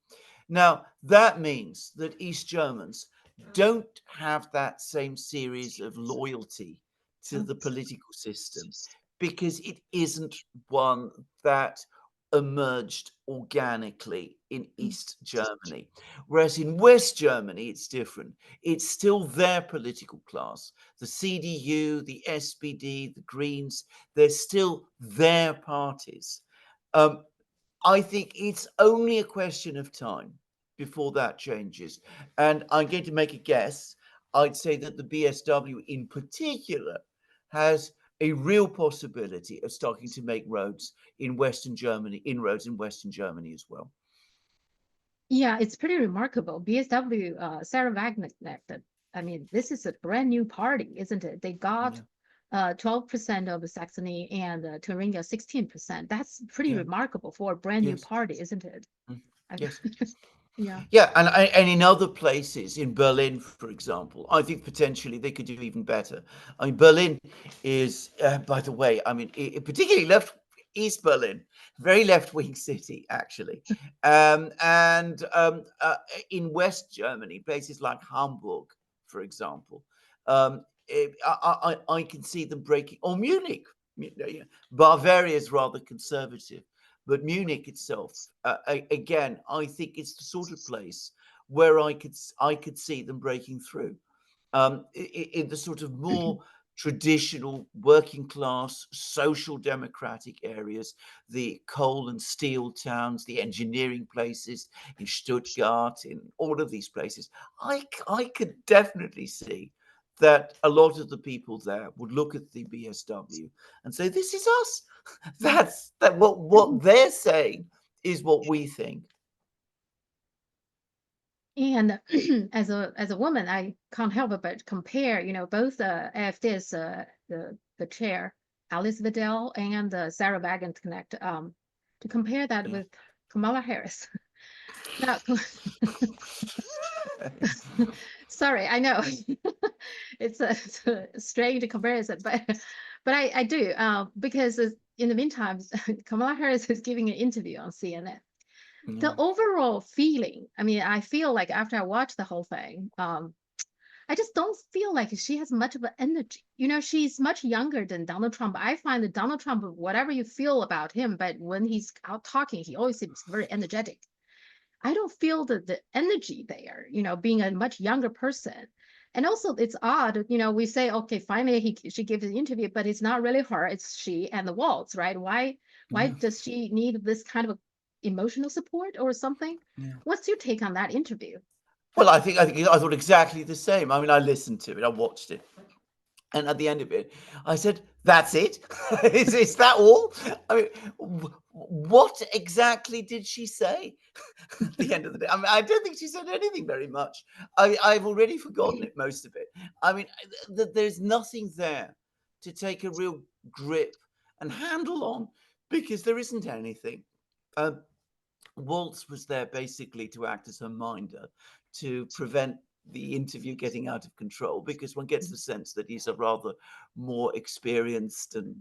Now, that means that East Germans don't have that same series of loyalty to the political system because it isn't one that emerged organically in East Germany. Whereas in West Germany, it's different. It's still their political class. The CDU, the SPD, the Greens, they're still their parties. I think it's only a question of time before that changes. And I'm going to make a guess. I'd say that the BSW in particular has a real possibility of starting to make inroads in Western Germany as well. Yeah, it's pretty remarkable. BSW, Sarah Wagenknecht, I mean, this is a brand new party, isn't it? They got 12% of Saxony and Thuringia 16%. That's pretty remarkable for a brand new party, isn't it? Yes. Yeah. Yeah, and in other places, in Berlin, for example, I think potentially they could do even better. I mean, Berlin is, by the way, I mean, particularly East Berlin, very left-wing city, actually. In West Germany, places like Hamburg, for example, I can see them breaking, or Munich. Bavaria is rather conservative. But Munich itself, again, I think it's the sort of place where I could see them breaking through in the sort of more traditional working class, social democratic areas, the coal and steel towns, the engineering places in Stuttgart, in all of these places. I could definitely see that a lot of the people there would look at the BSW and say, "This is us." What they're saying is what we think. And as a woman, I can't help but compare, both AfD's the chair, Alice Vidal, and Sarah Wagenknecht, to compare that Yeah. with Kamala Harris. Now, sorry, I know it's a strange comparison, but I do because in the meantime, Kamala Harris is giving an interview on CNN. The Yeah. overall feeling, I mean, I feel like after I watched the whole thing, I just don't feel like she has much of an energy. She's much younger than Donald Trump. I find that Donald Trump, whatever you feel about him, but when he's out talking, he always seems very energetic. I don't feel the energy there, being a much younger person. And also it's odd, we say, okay, finally she gives an interview, but it's not really her, it's she and the waltz, right? Why Yeah. does she need this kind of emotional support or something? Yeah. What's your take on that interview? Well, I thought exactly the same. I mean, I listened to it, I watched it, and at the end of it, I said, "That's it? Is that all?" I mean, what exactly did she say at the end of the day? I mean, I don't think she said anything very much. I've already forgotten it, most of it. I mean, there's nothing there to take a real grip and handle on because there isn't anything. Um, Waltz was there basically to act as her minder to prevent the interview getting out of control because one gets the sense that he's a rather more experienced and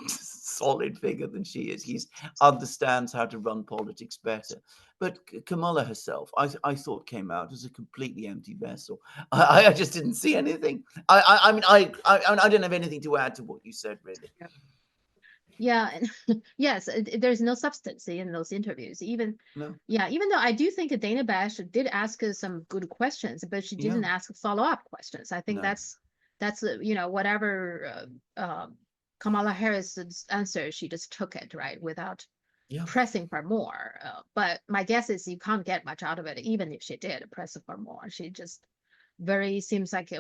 solid figure than she is. He understands how to run politics better. But Kamala herself, I thought came out as a completely empty vessel. I just didn't see anything. I mean I don't have anything to add to what you said really. Yeah, yes, there's no substance in those interviews. No. Even though I do think Dana Bash did ask us some good questions, but she Yeah. didn't ask follow-up questions. I think No. that's whatever Kamala Harris's answer, she just took it, right, without Yeah. pressing for more. But my guess is you can't get much out of it, even if she did press for more. She just very seems like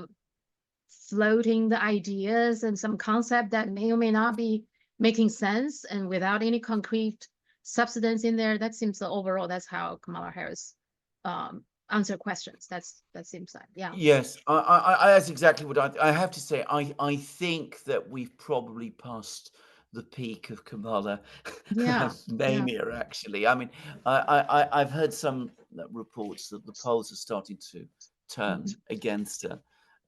floating the ideas and some concept that may or may not be making sense and without any concrete substance in there. That seems overall that's how Kamala Harris answer questions. That seems like, yeah. Yes, that's exactly what I have to say. I think that we've probably passed the peak of Kamala Yeah, yeah. mania. Actually, I mean, I've heard some reports that the polls are starting to turn Mhm. against her,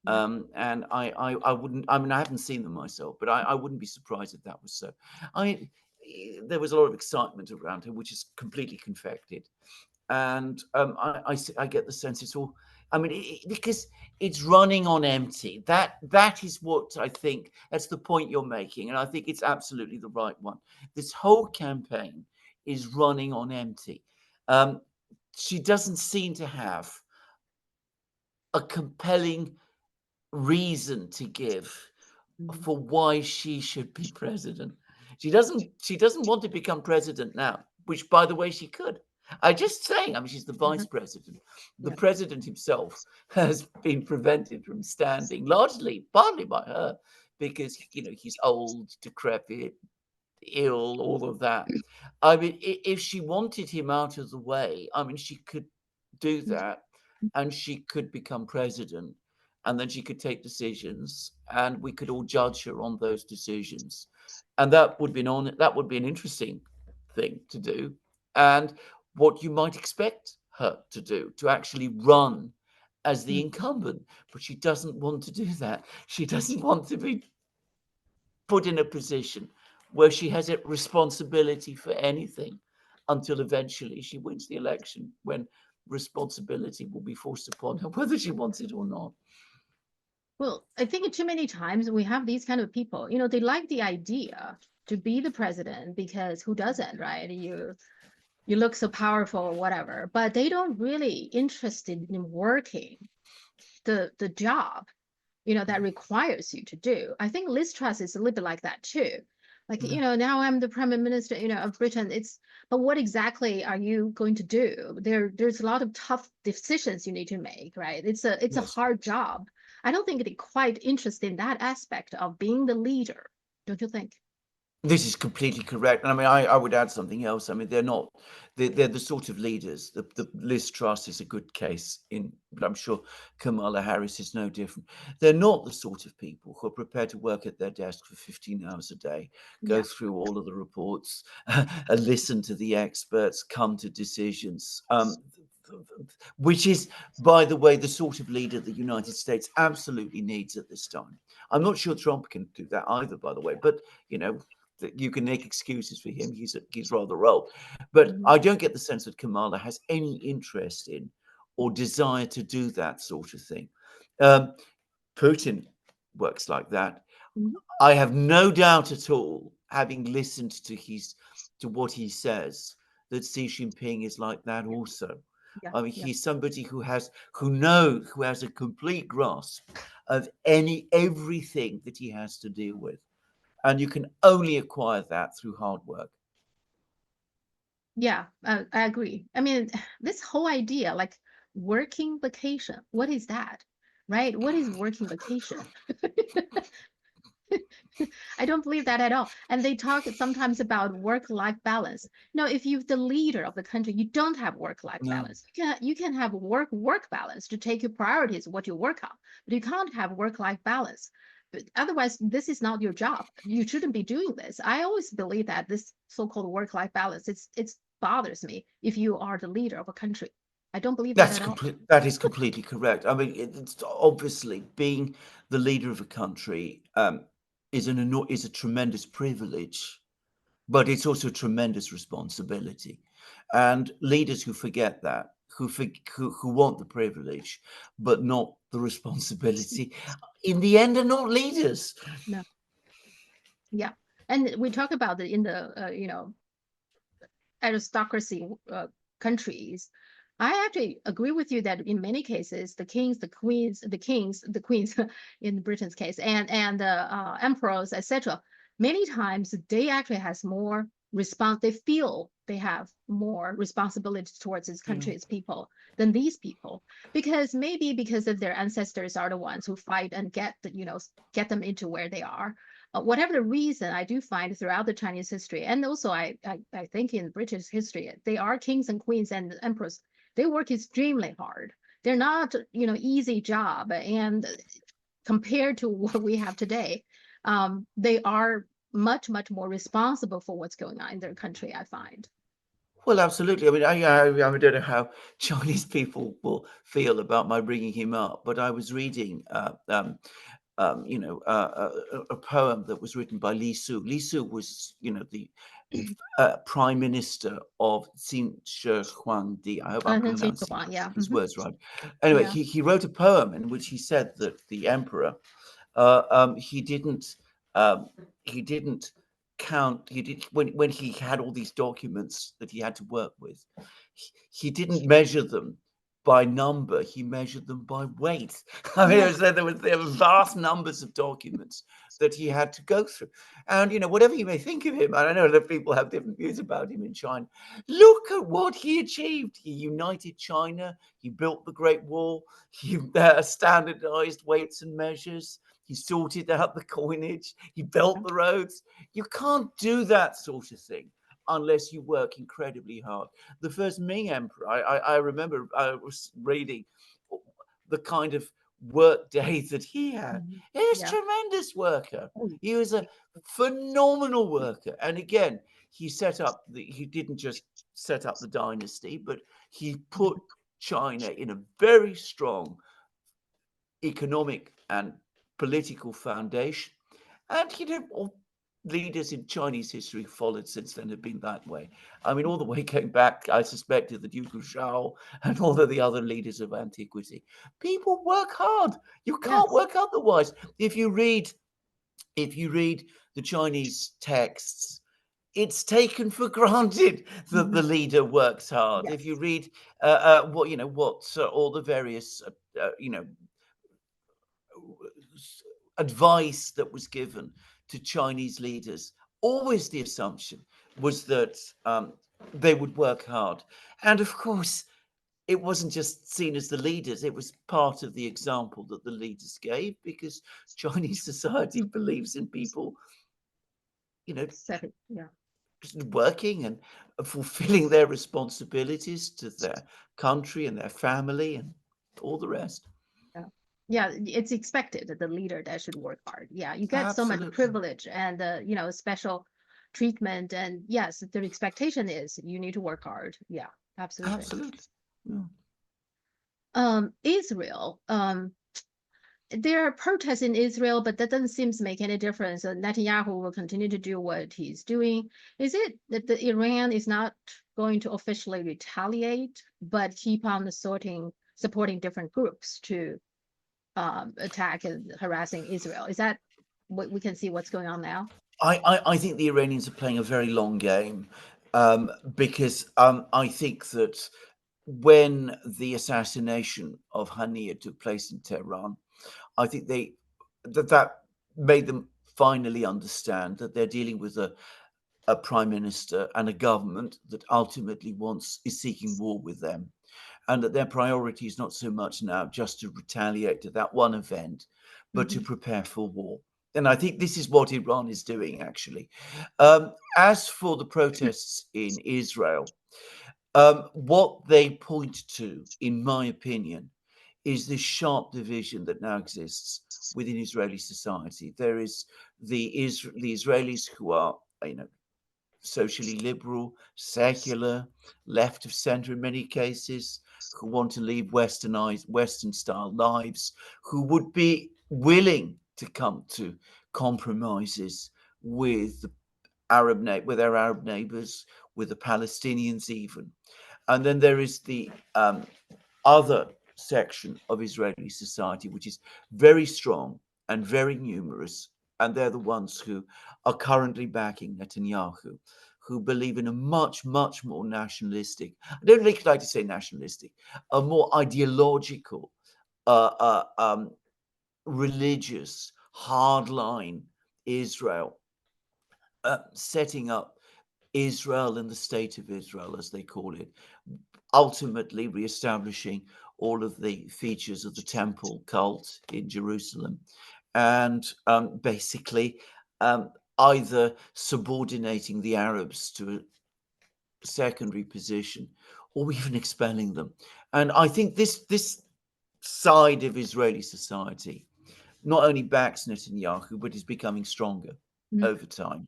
Yeah. and I wouldn't. I mean, I haven't seen them myself, but I wouldn't be surprised if that was so. I There was a lot of excitement around her, which is completely confected and I get the sense it's all. I mean, because it's running on empty. That is what I think. That's the point you're making, and I think it's absolutely the right one. This whole campaign is running on empty. Um, she doesn't seem to have a compelling reason to give Mhm. for why she should be president. She doesn't want to become president now, which by the way she could. I just saying, I mean she's the vice Mhm. president. The Yeah. president himself has been prevented from standing, largely partly by her, because he's old, decrepit, ill, all of that. I mean, if she wanted him out of the way, I mean, she could do that and she could become president and then she could take decisions and we could all judge her on those decisions. And that would be an interesting thing to do. And what you might expect her to do, to actually run as the Mhm. incumbent. But she doesn't want to do that. She doesn't want to be put in a position where she has a responsibility for anything until eventually she wins the election when responsibility will be forced upon her whether she wants it or not. Well, I think too many times we have these kind of people, they like the idea to be the president because who doesn't, right? You look so powerful or whatever, but they don't really interested in working the job, that requires you to do. I think Liz Truss is a little bit like that too. Like, Yeah. now I'm the prime minister, of Britain. But what exactly are you going to do? There's a lot of tough decisions you need to make, right? It's a Yes. hard job. I don't think they're quite interested in that aspect of being the leader. Don't you think? This is completely correct. And I mean, I would add something else. I mean, they're the sort of leaders. The Liz Truss is a good case but I'm sure Kamala Harris is no different. They're not the sort of people who are prepared to work at their desk for 15 hours a day, go Yeah. through all of the reports, listen to the experts, come to decisions. Which is, by the way, the sort of leader the United States absolutely needs at this time. I'm not sure Trump can do that either, by the way, but you can make excuses for him. He's rather old, but Mhm. I don't get the sense that Kamala has any interest in or desire to do that sort of thing. Putin works like that. Mhm. I have no doubt at all, having listened to what he says, that Xi Jinping is like that also. Yeah. I mean, Yeah. he's somebody who has a complete grasp of everything that he has to deal with. And you can only acquire that through hard work. Yeah, I agree. I mean, this whole idea, like working vacation, what is that? Right? What is working vacation? I don't believe that at all. And they talk sometimes about work-life balance. No, if you're the leader of the country, you don't have work-life No, balance. You can have work balance to take your priorities, what you work on, but you can't have work-life balance. But otherwise, this is not your job. You shouldn't be doing this. I always believe that this so-called work-life balance, it's bothers me if you are the leader of a country. I don't believe that at all. that is completely correct. I mean, it's obviously being the leader of a country is a tremendous privilege, but it's also a tremendous responsibility. And leaders who forget that, who want the privilege but not the responsibility, in the end, are not leaders. No. Yeah. And we talk about it in the aristocracy countries. I actually agree with you that in many cases, the kings, the queens in Britain's case, and the emperors, etc. Many times they actually has more response. They feel they have more responsibility towards this country, its people, than these people, because maybe because of their ancestors are the ones who fight and get them into where they are, whatever the reason. I do find throughout the Chinese history, and also I think in British history, they are kings and queens and emperors. They work extremely hard. They're not, easy job. And compared to what we have today, they are much, much more responsible for what's going on in their country, I find. Well, absolutely. I mean, I don't know how Chinese people will feel about my bringing him up, but I was reading, a poem that was written by Li Su. Li Su was, the prime minister of Si and Qinshihuang. I hope I'm pronouncing Yeah. his Mhm. words right. Anyway, Yeah. he wrote a poem in which he said that the emperor, he didn't um, he didn't count. He did when he had all these documents that he had to work with. He didn't measure them by number. He measured them by weight. I mean, Yeah. there were vast numbers of documents that he had to go through. And whatever you may think of him, and I know that people have different views about him in China. Look at what he achieved. He united China. He built the Great Wall. He standardized weights and measures. He sorted out the coinage. He built the roads. You can't do that sort of thing unless you work incredibly hard. The first Ming emperor, I remember I was reading the kind of work day that he had. Mhm. He was a Yeah. tremendous worker. Oh, He was a phenomenal worker. And again, he didn't just set up the dynasty, but he put China in a very strong economic and political foundation. And all leaders in Chinese history followed since then have been that way. I mean, all the way going back, I suspect, to the Duke of Zhao and all of the other leaders of antiquity. People work hard. You can't yes. work otherwise. If you read the Chinese texts, it's taken for granted that the Mhm. leader works hard. If you Yes. read what all the various advice that was given to Chinese leaders, always the assumption was that they would work hard. And of course, it wasn't just seen as the leaders, it was part of the example that the leaders gave, because Chinese society believes in people Yeah. working and fulfilling their responsibilities to their country and their family and all the rest. Yeah, it's expected that the leader that should work hard. Yeah, you get so much Absolutely. privilege and special treatment, and yes, the expectation is you need to work hard. Yeah, absolutely. Absolutely. Yeah. Israel. There are protests in Israel, but that doesn't seem to make any difference. Netanyahu will continue to do what he's doing. Is it that the Iran is not going to officially retaliate, but keep on supporting different groups to attack and harassing Israel? Is that what we can see what's going on now? I think the Iranians are playing a very long game because I think that when the assassination of Haniyeh took place in Tehran, I think that made them finally understand that they're dealing with a prime minister and a government that ultimately is seeking war with them, and that their priority is not so much now just to retaliate to that one event, but to prepare for war. And I think this is what Iran is doing, actually. As for the protests in Israel, what they point to, in my opinion, is this sharp division that now exists within Israeli society. There is the Israelis who are, socially liberal, secular, left of center in many cases, who want to lead Western style lives, who would be willing to come to compromises with their Arab neighbors, with the Palestinians even. And then there is the other section of Israeli society, which is very strong and very numerous, and they're the ones who are currently backing Netanyahu, who believe in a much, much more nationalistic, I don't really like to say nationalistic, a more ideological, religious, hardline Israel, setting up Israel and the state of Israel, as they call it, ultimately reestablishing all of the features of the temple cult in Jerusalem, and basically either subordinating the Arabs to a secondary position or even expelling them. And I think this side of Israeli society not only backs Netanyahu, but is becoming stronger over time.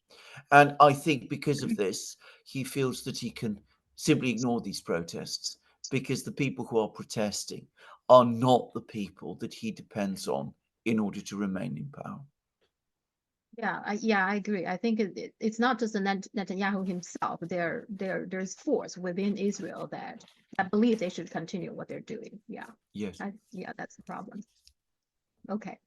And I think because of this, he feels that he can simply ignore these protests because the people who are protesting are not the people that he depends on in order to remain in power. Yeah, I agree. I think it's not just Netanyahu himself. There's force within Israel that believe they should continue what they're doing. Yeah. Yes. That's the problem. Okay.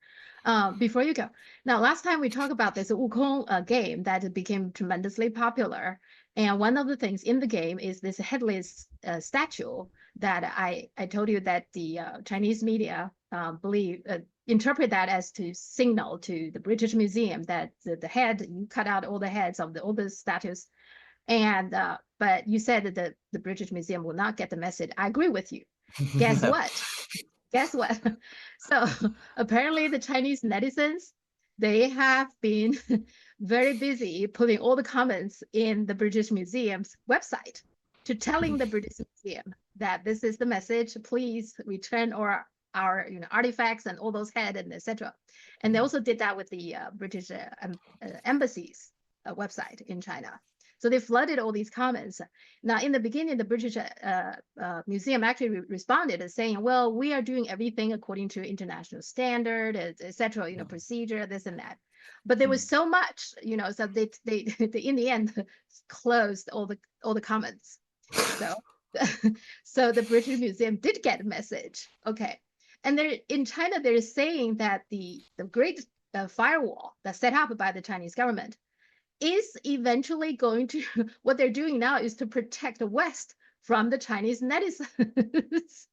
Before you go, now last time we talked about this Wukong game that became tremendously popular, and one of the things in the game is this headless statue that I told you that the Chinese media interpret that as to signal to the British Museum that the head, you cut out all the heads of all the statues, and but you said that the British Museum will not get the message. I agree with you. Guess what? Guess what? So apparently the Chinese netizens, they have been very busy putting all the comments in the British Museum's website to telling the British Museum that this is the message, please return our artifacts and all those heads and etc. And they also did that with the British embassy's website in China. So they flooded all these comments. Now, in the beginning, the British Museum actually responded saying, well, we are doing everything according to international standard, etc., procedure, this and that. But there was so much, so they in the end closed all the comments. So, so the British Museum did get a message. Okay. And in China, they're saying that the Great Firewall that's set up by the Chinese government is eventually going to, what they're doing now is to protect the West from the Chinese netizens.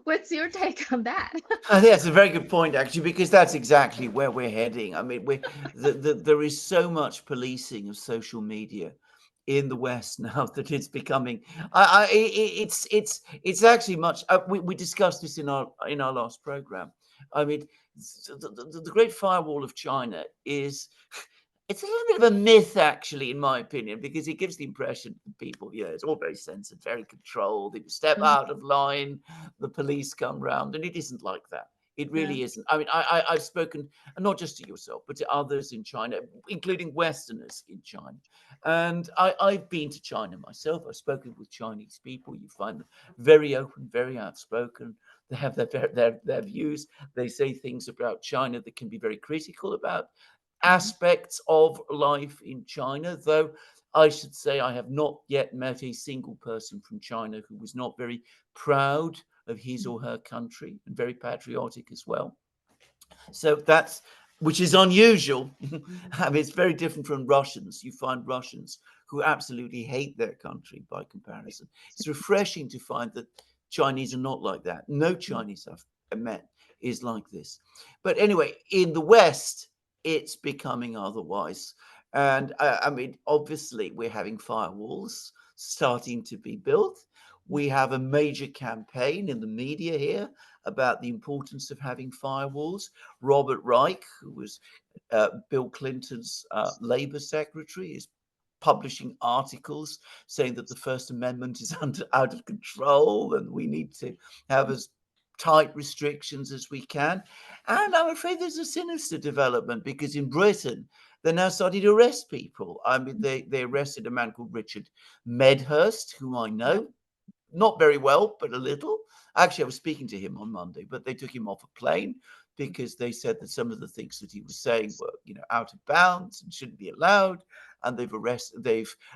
What's your take on that? I think that's a very good point, actually, because that's exactly where we're heading. I mean, there is so much policing of social media in the West now that it's becoming. It's actually much. We discussed this in our last program. I mean, the Great Firewall of China is It's a little bit of a myth, actually, in my opinion, because it gives the impression to people, it's all very censored, very controlled. If you step out of line, the police come round, and it isn't like that. It Yeah. really isn't. I mean, I've spoken, not just to yourself, but to others in China, including Westerners in China. And I've been to China myself. I've spoken with Chinese people. You find them very open, very outspoken. They have their views. They say things about China that can be very critical about aspects of life in China, though I should say I have not yet met a single person from China who was not very proud of his or her country and very patriotic as well. So that's, which is unusual. I mean, it's very different from Russians. You find Russians who absolutely hate their country by comparison. It's refreshing to find that Chinese are not like that. No Chinese I've met is like this. But anyway, in the West, it's becoming otherwise. And I mean, obviously, we're having firewalls starting to be built. We have a major campaign in the media here about the importance of having firewalls. Robert Reich, who was Bill Clinton's Labor Secretary, is publishing articles saying that the First Amendment is out of control and we need to have as tight restrictions as we can. And I'm afraid there's a sinister development because in Britain, they're now starting to arrest people. I mean, they arrested a man called Richard Medhurst, whom I know, not very well, but a little. Actually, I was speaking to him on Monday, but they took him off a plane because they said that some of the things that he was saying were, out of bounds and shouldn't be allowed. And they've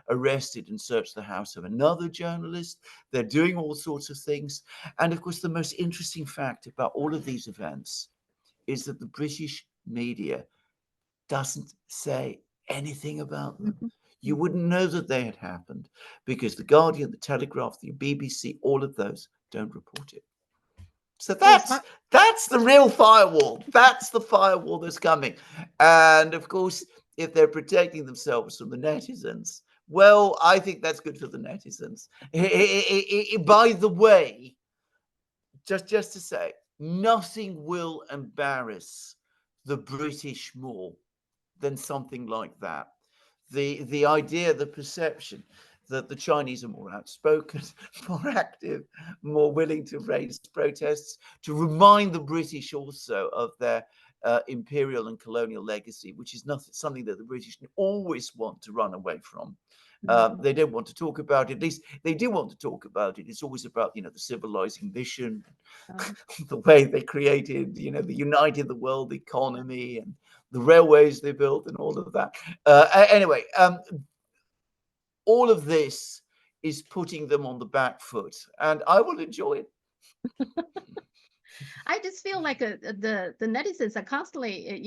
arrested and searched the house of another journalist. They're doing all sorts of things. And of course, the most interesting fact about all of these events is that the British media doesn't say anything about them. You wouldn't know that they had happened because the Guardian, the Telegraph, the BBC, all of those don't report it. So that's the real firewall. That's the firewall that's coming. And of course, if they're protecting themselves from the netizens, well, I think that's good for the netizens. By the way, just to say, nothing will embarrass the British more than something like that. The idea, the perception that the Chinese are more outspoken, more active, more willing to raise protests, to remind the British also of their imperial and colonial legacy, which is something that the British always want to run away from. They don't want to talk about it. At least they do want to talk about it. It's always about, the civilizing mission, the way they created, they united the world economy and the railways they built and all of that. Anyway, all of this is putting them on the back foot, and I will enjoy it. I just feel like the netizens are constantly,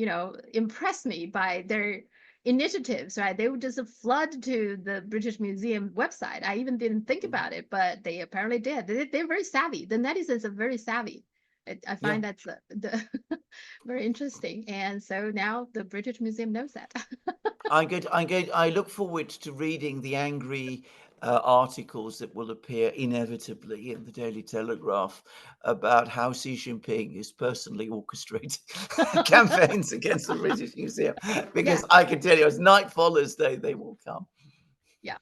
impress me by their initiatives, right? They would just flood to the British Museum website. I even didn't think about it, but they apparently did. They're very savvy. The netizens are very savvy. I find that's very interesting. And so now the British Museum knows that. I look forward to reading the angry articles that will appear inevitably in the Daily Telegraph about how Xi Jinping is personally orchestrating campaigns against the British Museum. Because I can tell you, as night follows day, they will come. Yeah.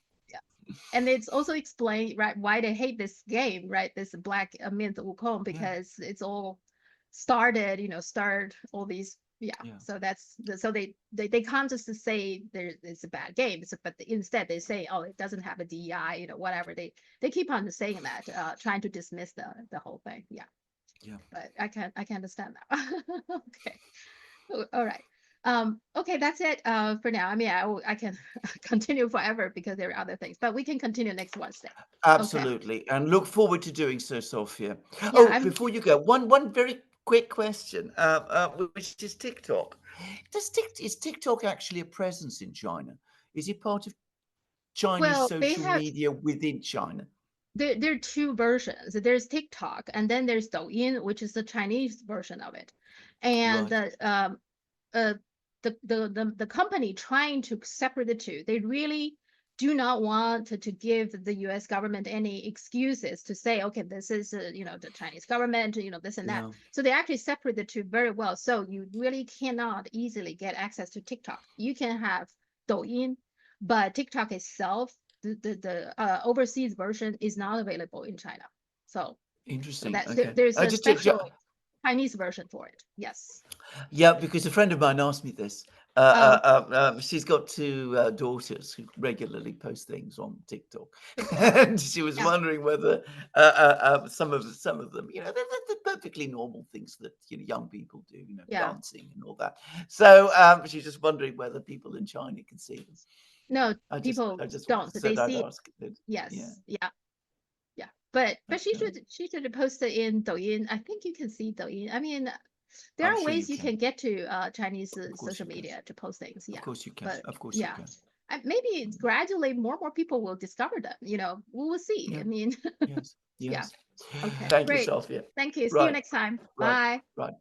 And it's also explained, right, why they hate this game, right? This Black Mint Wukong, because it's all started, start all these. So that's so they can't just say it's a bad game, but instead they say, oh, it doesn't have a DEI, whatever. They keep on saying that, trying to dismiss the whole thing. But I can understand that. Okay. All right. Okay, that's it for now. I mean, I can continue forever because there are other things, but we can continue next Wednesday. Absolutely. And look forward to doing so, Sophia. Before you go, one very quick question, which is TikTok. Is TikTok actually a presence in China? Is it part of Chinese social media within China? There are two versions. There's TikTok, and then there's Douyin, which is the Chinese version of it. And the company trying to separate the two, they really do not want to give the US government any excuses to say, okay, this is, the Chinese government, this and that. Yeah. So they actually separate the two very well. So you really cannot easily get access to TikTok. You can have Douyin, but TikTok itself, the overseas version is not available in China. So Interesting. that Okay. there's I a just special Chinese version for it. Yes. Yeah, because a friend of mine asked me this. Oh, She's got two daughters who regularly post things on TikTok, TikTok. and she was Yeah. wondering whether some of them, they're perfectly normal things that young people do, Yeah. dancing and all that. So she's just wondering whether people in China can see them. No, I just people don't. They said I'd see, ask. Yeah. yes. Yeah. Yeah. But she should post it in Douyin. I think you can see Douyin. I mean, there I'm are sure you ways you can. can get to Chinese course social you can. media to post things. Yeah. Of course you can. But Of course yeah. you can. Maybe gradually more and more people will discover them. We will see. Yeah. I mean, Yes. yeah. Yes. Okay. Thank you, Great. Sophia. Thank you. See you Right. next time. Right. Bye. Right.